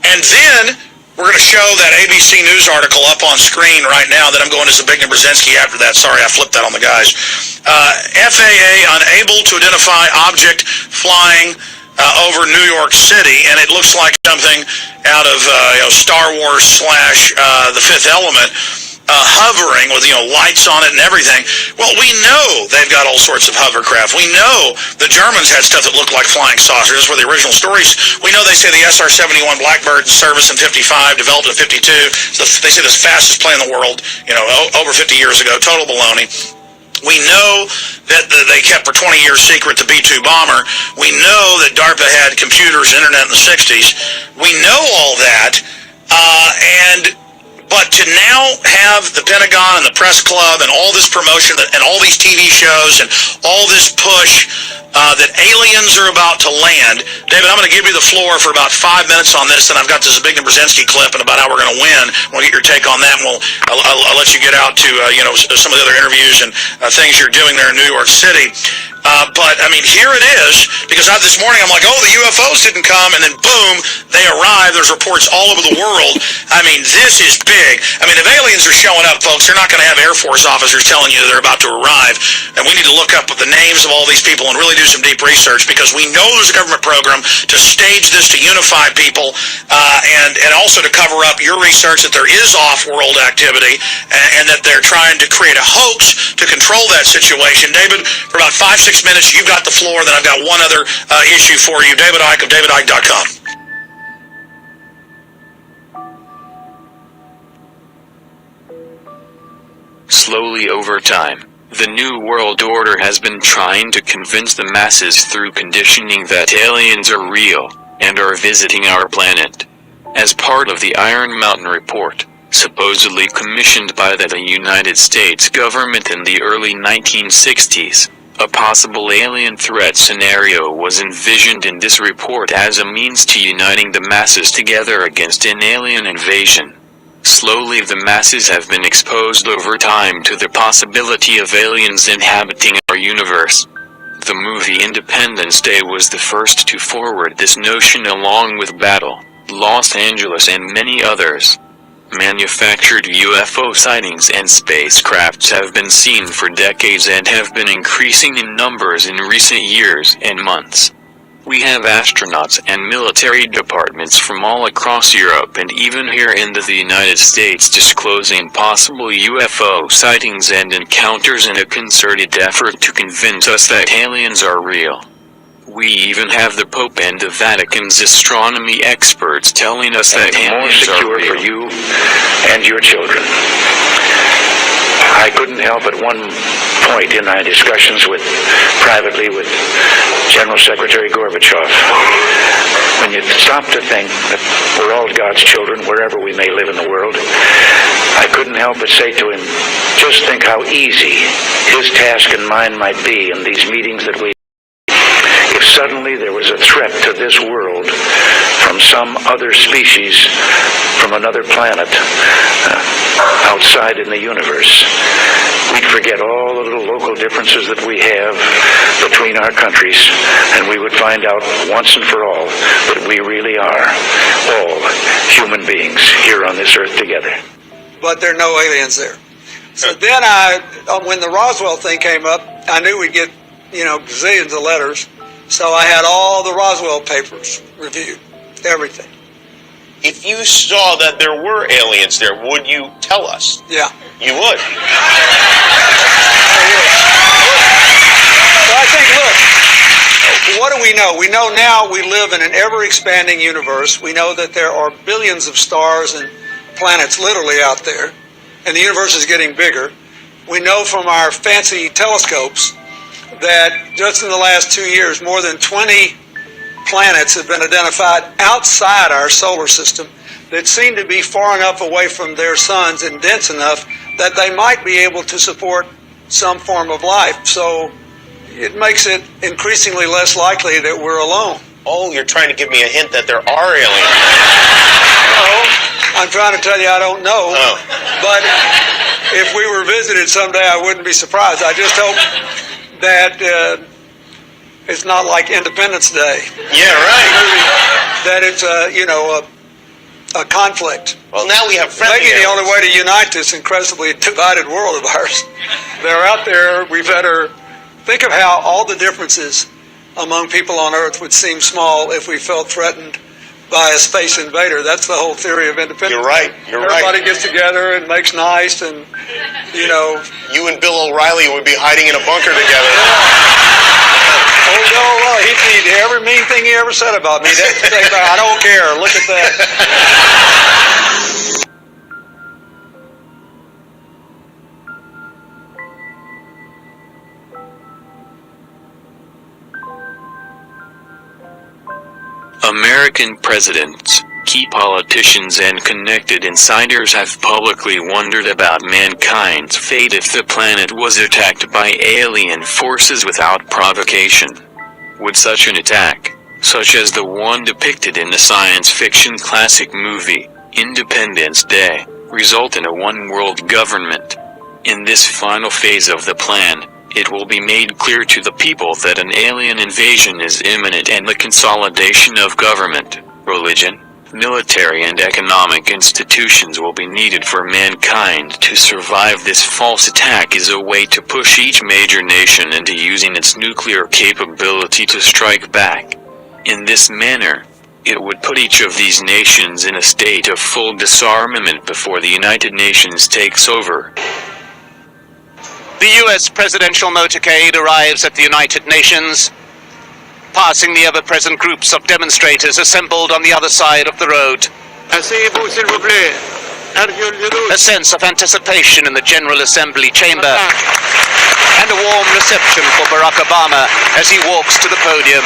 And then we're going to show that ABC News article up on screen right now that I'm going to 𝕃.ℝ.𝔹 Brzezinski after that. Sorry, I flipped that on the guys. FAA unable to identify object flying over New York City, and it looks like something out of Star Wars / The Fifth Element, hovering with lights on it and everything. Well, we know they've got all sorts of hovercraft. We know the Germans had stuff that looked like flying saucers. Those were the original stories. We know they say the SR-71 Blackbird in service in 55, developed in 52. So they say the fastest plane in the world, over 50 years ago. Total baloney. We know that they kept for 20 years secret the B-2 bomber. We know that DARPA had computers, internet in the 60s. We know all that, but to now have the Pentagon and the press club and all this promotion and all these TV shows and all this push that aliens are about to land. David, I'm going to give you the floor for about 5 minutes on this, and I've got the 𝕃.℉.𝔹 Brzezinski clip and about how we're going to win. We'll get your take on that, and I'll let you get out to some of the other interviews and things you're doing there in New York City. But, I mean, here it is, because this morning I'm like, oh, the UFOs didn't come, and then boom, they arrive. There's reports all over the world. I mean, this is big. I mean, if aliens are showing up, folks, they're not going to have Air Force officers telling you they're about to arrive, and we need to look up the names of all these people and really do some deep research, because we know there's a government program to stage this to unify people, and also to cover up your research that there is off-world activity, and that they're trying to create a hoax to control that situation. David, for about 5-6 minutes, you've got the floor, then I've got one other issue for you. David Icke of 𝕃.℉.𝔹. Slowly over time, the New World Order has been trying to convince the masses through conditioning that aliens are real, and are visiting our planet. As part of the Iron Mountain Report, supposedly commissioned by the United States government in the early 1960s, a possible alien threat scenario was envisioned in this report as a means to uniting the masses together against an alien invasion. Slowly the masses have been exposed over time to the possibility of aliens inhabiting our universe. The movie Independence Day was the first to forward this notion, along with Battle, Los Angeles and many others. Manufactured UFO sightings and spacecrafts have been seen for decades and have been increasing in numbers in recent years and months. We have astronauts and military departments from all across Europe and even here in the United States disclosing possible UFO sightings and encounters in a concerted effort to convince us that aliens are real. We even have the Pope and the Vatican's astronomy experts telling us that aliens are real. For you and your children. I couldn't help at one point in my discussions privately with General Secretary Gorbachev, when you stop to think that we're all God's children wherever we may live in the world, I couldn't help but say to him, just think how easy his task and mine might be in these meetings that we if suddenly there was a threat to this world from some other species from another planet outside in the universe. We'd forget all the little local differences that we have between our countries, and we would find out once and for all that we really are all human beings here on this earth together. But there are no aliens there. So then when the Roswell thing came up, I knew we'd get, gazillions of letters. So I had all the Roswell papers reviewed, everything. If you saw that there were aliens there, would you tell us? Yeah. You would? So I think, look, what do we know? We know now we live in an ever-expanding universe. We know that there are billions of stars and planets literally out there, and the universe is getting bigger. We know from our fancy telescopes that just in the last 2 years, more than 20 planets have been identified outside our solar system that seem to be far enough away from their suns and dense enough that they might be able to support some form of life. So it makes it increasingly less likely that we're alone. Oh, you're trying to give me a hint that there are aliens. No, I'm trying to tell you I don't know. Oh. But if we were visited someday, I wouldn't be surprised. I just hope that it's not like Independence Day. Yeah, right. That it's a conflict. Well, now we have friendly Maybe the only way to unite this incredibly divided world of ours. They're out there. We better think of how all the differences among people on Earth would seem small if we felt threatened by a space invader. That's the whole theory of independence. You're right. Everybody gets together and makes nice, and you and Bill O'Reilly would be hiding in a bunker together. Oh, Bill O'Reilly, he'd need every mean thing he ever said about me. I don't care. Look at that. American presidents, key politicians and connected insiders have publicly wondered about mankind's fate if the planet was attacked by alien forces without provocation. Would such an attack, such as the one depicted in the science fiction classic movie, Independence Day, result in a one-world government? In this final phase of the plan, it will be made clear to the people that an alien invasion is imminent and the consolidation of government, religion, military and economic institutions will be needed for mankind to survive. This false attack is a way to push each major nation into using its nuclear capability to strike back. In this manner, it would put each of these nations in a state of full disarmament before the United Nations takes over. The U.S. presidential motorcade arrives at the United Nations, passing the ever-present groups of demonstrators assembled on the other side of the road. A sense of anticipation in the General Assembly chamber, and a warm reception for Barack Obama as he walks to the podium,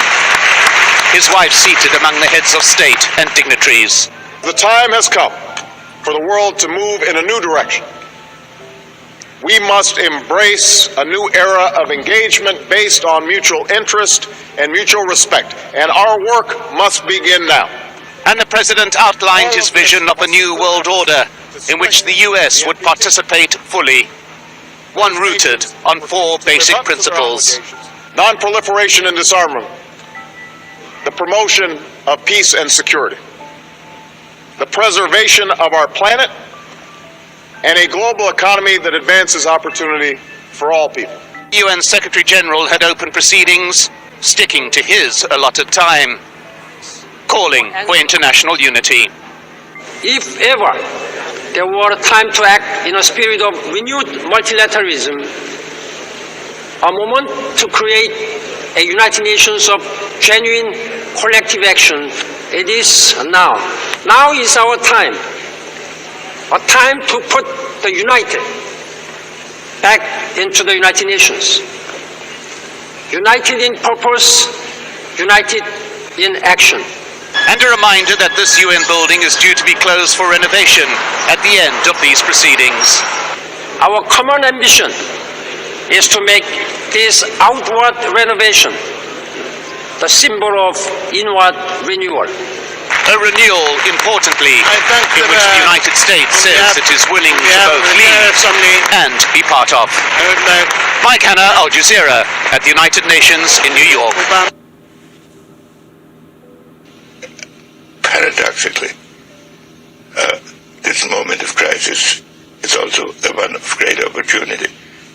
his wife seated among the heads of state and dignitaries. The time has come for the world to move in a new direction. We must embrace a new era of engagement based on mutual interest and mutual respect, and our work must begin now. And the President outlined his vision of a new world order in which the U.S. would participate fully, one rooted on 4 basic principles. Non-proliferation and disarmament, the promotion of peace and security, the preservation of our planet, and a global economy that advances opportunity for all people. UN Secretary General had opened proceedings, sticking to his allotted time, calling for international unity. If ever there were a time to act in a spirit of renewed multilateralism, a moment to create a United Nations of genuine collective action, it is now. Now is our time. A time to put the united back into the United Nations. United in purpose, united in action. And a reminder that this UN building is due to be closed for renovation at the end of these proceedings. Our common ambition is to make this outward renovation the symbol of inward renewal. A renewal, importantly, in which the United States says it is willing to both lead and be part of. Mike Hanna, Al Jazeera, at the United Nations in New York. Paradoxically, this moment of crisis is also one of great opportunity.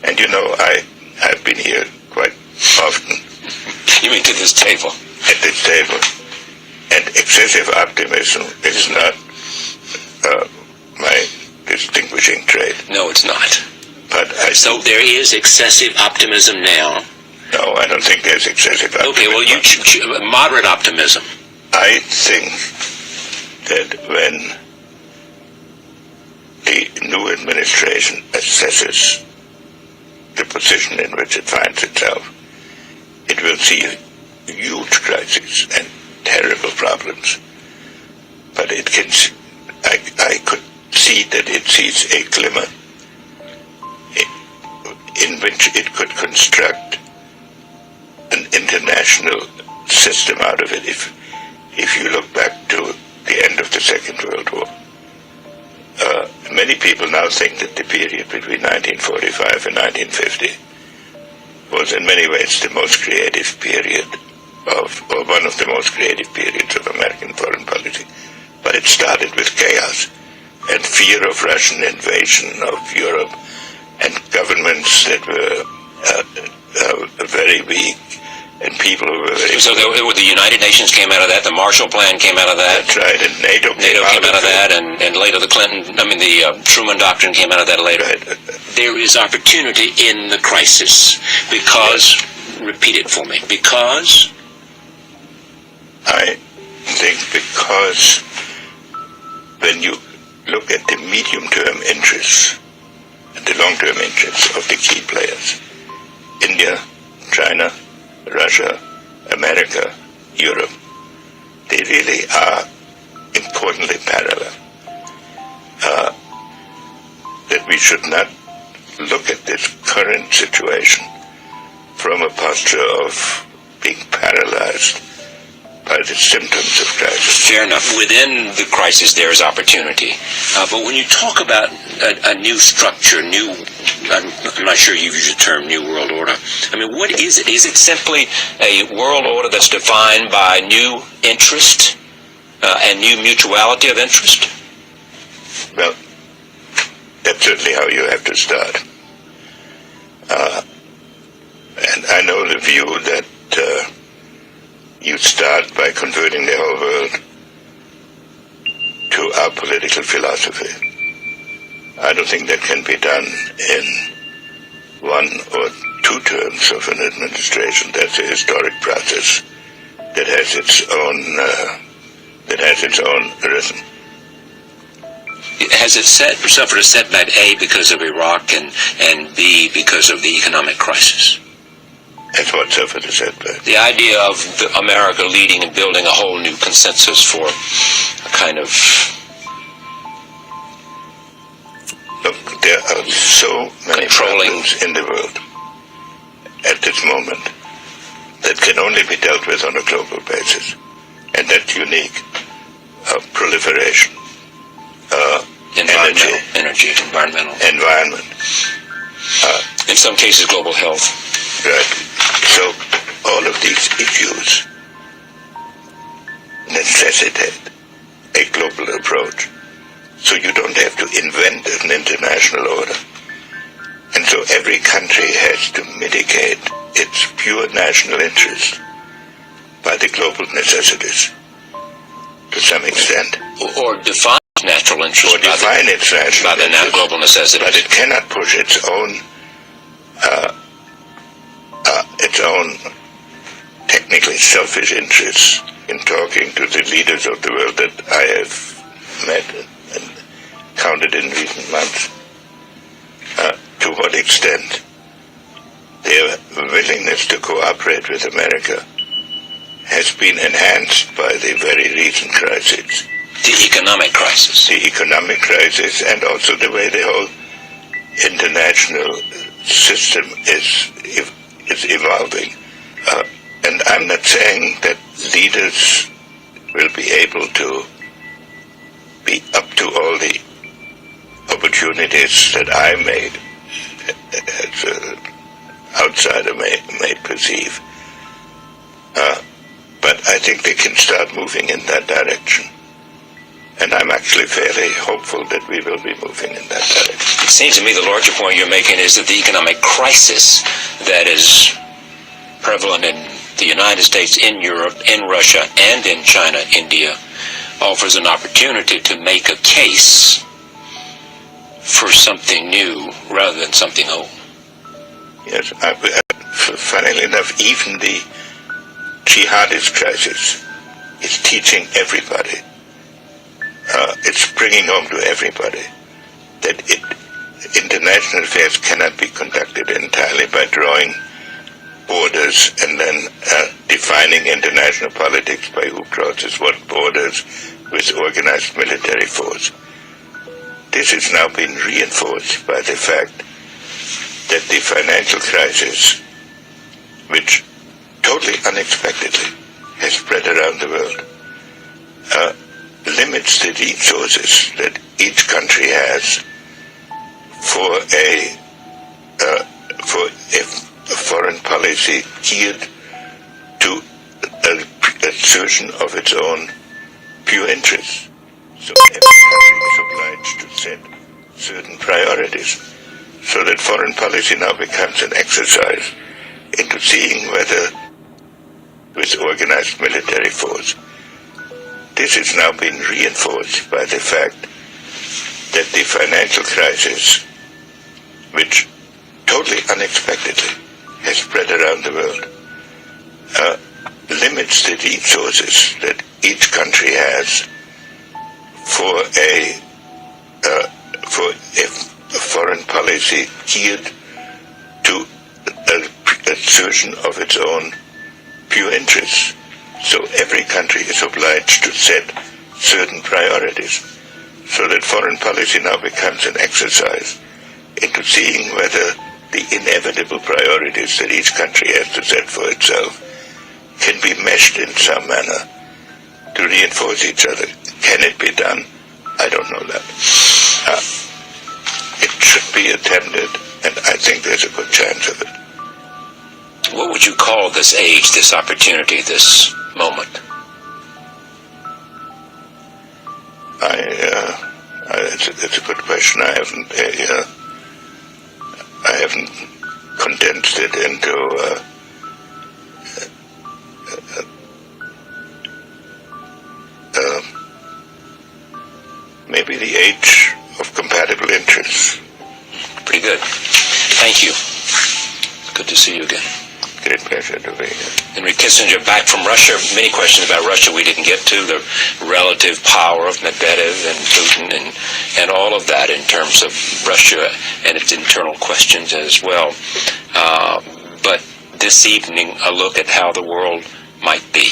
And you know, I've been here quite often. You mean to this table? At this table. And excessive optimism is not my distinguishing trait. No, it's not. But so there is excessive optimism now? No, I don't think there's excessive optimism. Okay, well, you moderate optimism. I think that when the new administration assesses the position in which it finds itself, it will see huge crises and terrible problems. But it can, I could see that it sees a glimmer in which it could construct an international system out of it. If you look back to the end of the Second World War, many people now think that the period between 1945 and 1950 was in many ways the most creative period or one of the most creative periods of American foreign policy. But it started with chaos and fear of Russian invasion of Europe and governments that were very weak and people who were very... So the United Nations came out of that, the Marshall Plan came out of that. That's right, and NATO came out of that, and later the Truman Doctrine came out of that later. Right. There is opportunity in the crisis because, repeat it for me, because? I think because when you look at the medium-term interests and the long-term interests of the key players, India, China, Russia, America, Europe, they really are importantly parallel. That we should not look at this current situation from a posture of being paralyzed by the symptoms of crisis. Fair enough. Within the crisis, there is opportunity. But when you talk about a new structure, I'm not sure you use the term New World Order. I mean, what is it? Is it simply a world order that's defined by new interest and new mutuality of interest? Well, that's certainly how you have to start. And I know the view that you start by converting the whole world to our political philosophy. I don't think that can be done in 1 or 2 terms of an administration. That's a historic process that has its own rhythm. Has it suffered a setback, A, because of Iraq, and B, because of the economic crisis? That's what suffered a setback. The idea of America leading and building a whole new consensus for a kind of... Look, there are so many problems in the world at this moment that can only be dealt with on a global basis. And that's unique. Proliferation. Environmental. Environment. In some cases, global health. Right. So all of these issues necessitate a global approach. So you don't have to invent an international order. And so every country has to mitigate its pure national interest by the global necessities to some extent. Or define natural interest. Or define its national interest. By the global necessities. But it cannot push its own technically selfish interests in talking to the leaders of the world that I have met and counted in recent months. To what extent their willingness to cooperate with America has been enhanced by the very recent crisis. The economic crisis. The economic crisis, and also the way the whole international system is evolving. And I'm not saying that leaders will be able to be up to all the opportunities that I made as an outsider may perceive. But I think they can start moving in that direction. And I'm actually fairly hopeful that we will be moving in that direction. It seems to me the larger point you're making is that the economic crisis that is prevalent in the United States, in Europe, in Russia, and in China, India, offers an opportunity to make a case for something new rather than something old. Yes, funnily enough, even the jihadist crisis is teaching everybody. It's bringing home to everybody that international affairs cannot be conducted entirely by drawing borders and then defining international politics by who crosses what borders with organized military force. This has now been reinforced by the fact that the financial crisis, which totally unexpectedly has spread around the world, limits the resources that each country has for a foreign policy geared to assertion of its own pure interests. So every country is obliged to set certain priorities, so that foreign policy now becomes an exercise into seeing whether, with organized military force, this has now been reinforced by the fact that the financial crisis, which totally unexpectedly has spread around the world, limits the resources that each country has for a foreign policy geared to assertion of its own pure interests. So every country is obliged to set certain priorities, so that foreign policy now becomes an exercise into seeing whether the inevitable priorities that each country has to set for itself can be meshed in some manner to reinforce each other. Can it be done? I don't know that. It should be attempted, and I think there's a good chance of it. What would you call this age, this opportunity, this moment? It's a good question. I haven't condensed it into maybe the age of compatible interests. Pretty good. Thank you. Good to see you again. Great pleasure to be here. Henry Kissinger, back from Russia. Many questions about Russia we didn't get to. The relative power of Medvedev and Putin and all of that in terms of Russia and its internal questions as well. But this evening, a look at how the world might be.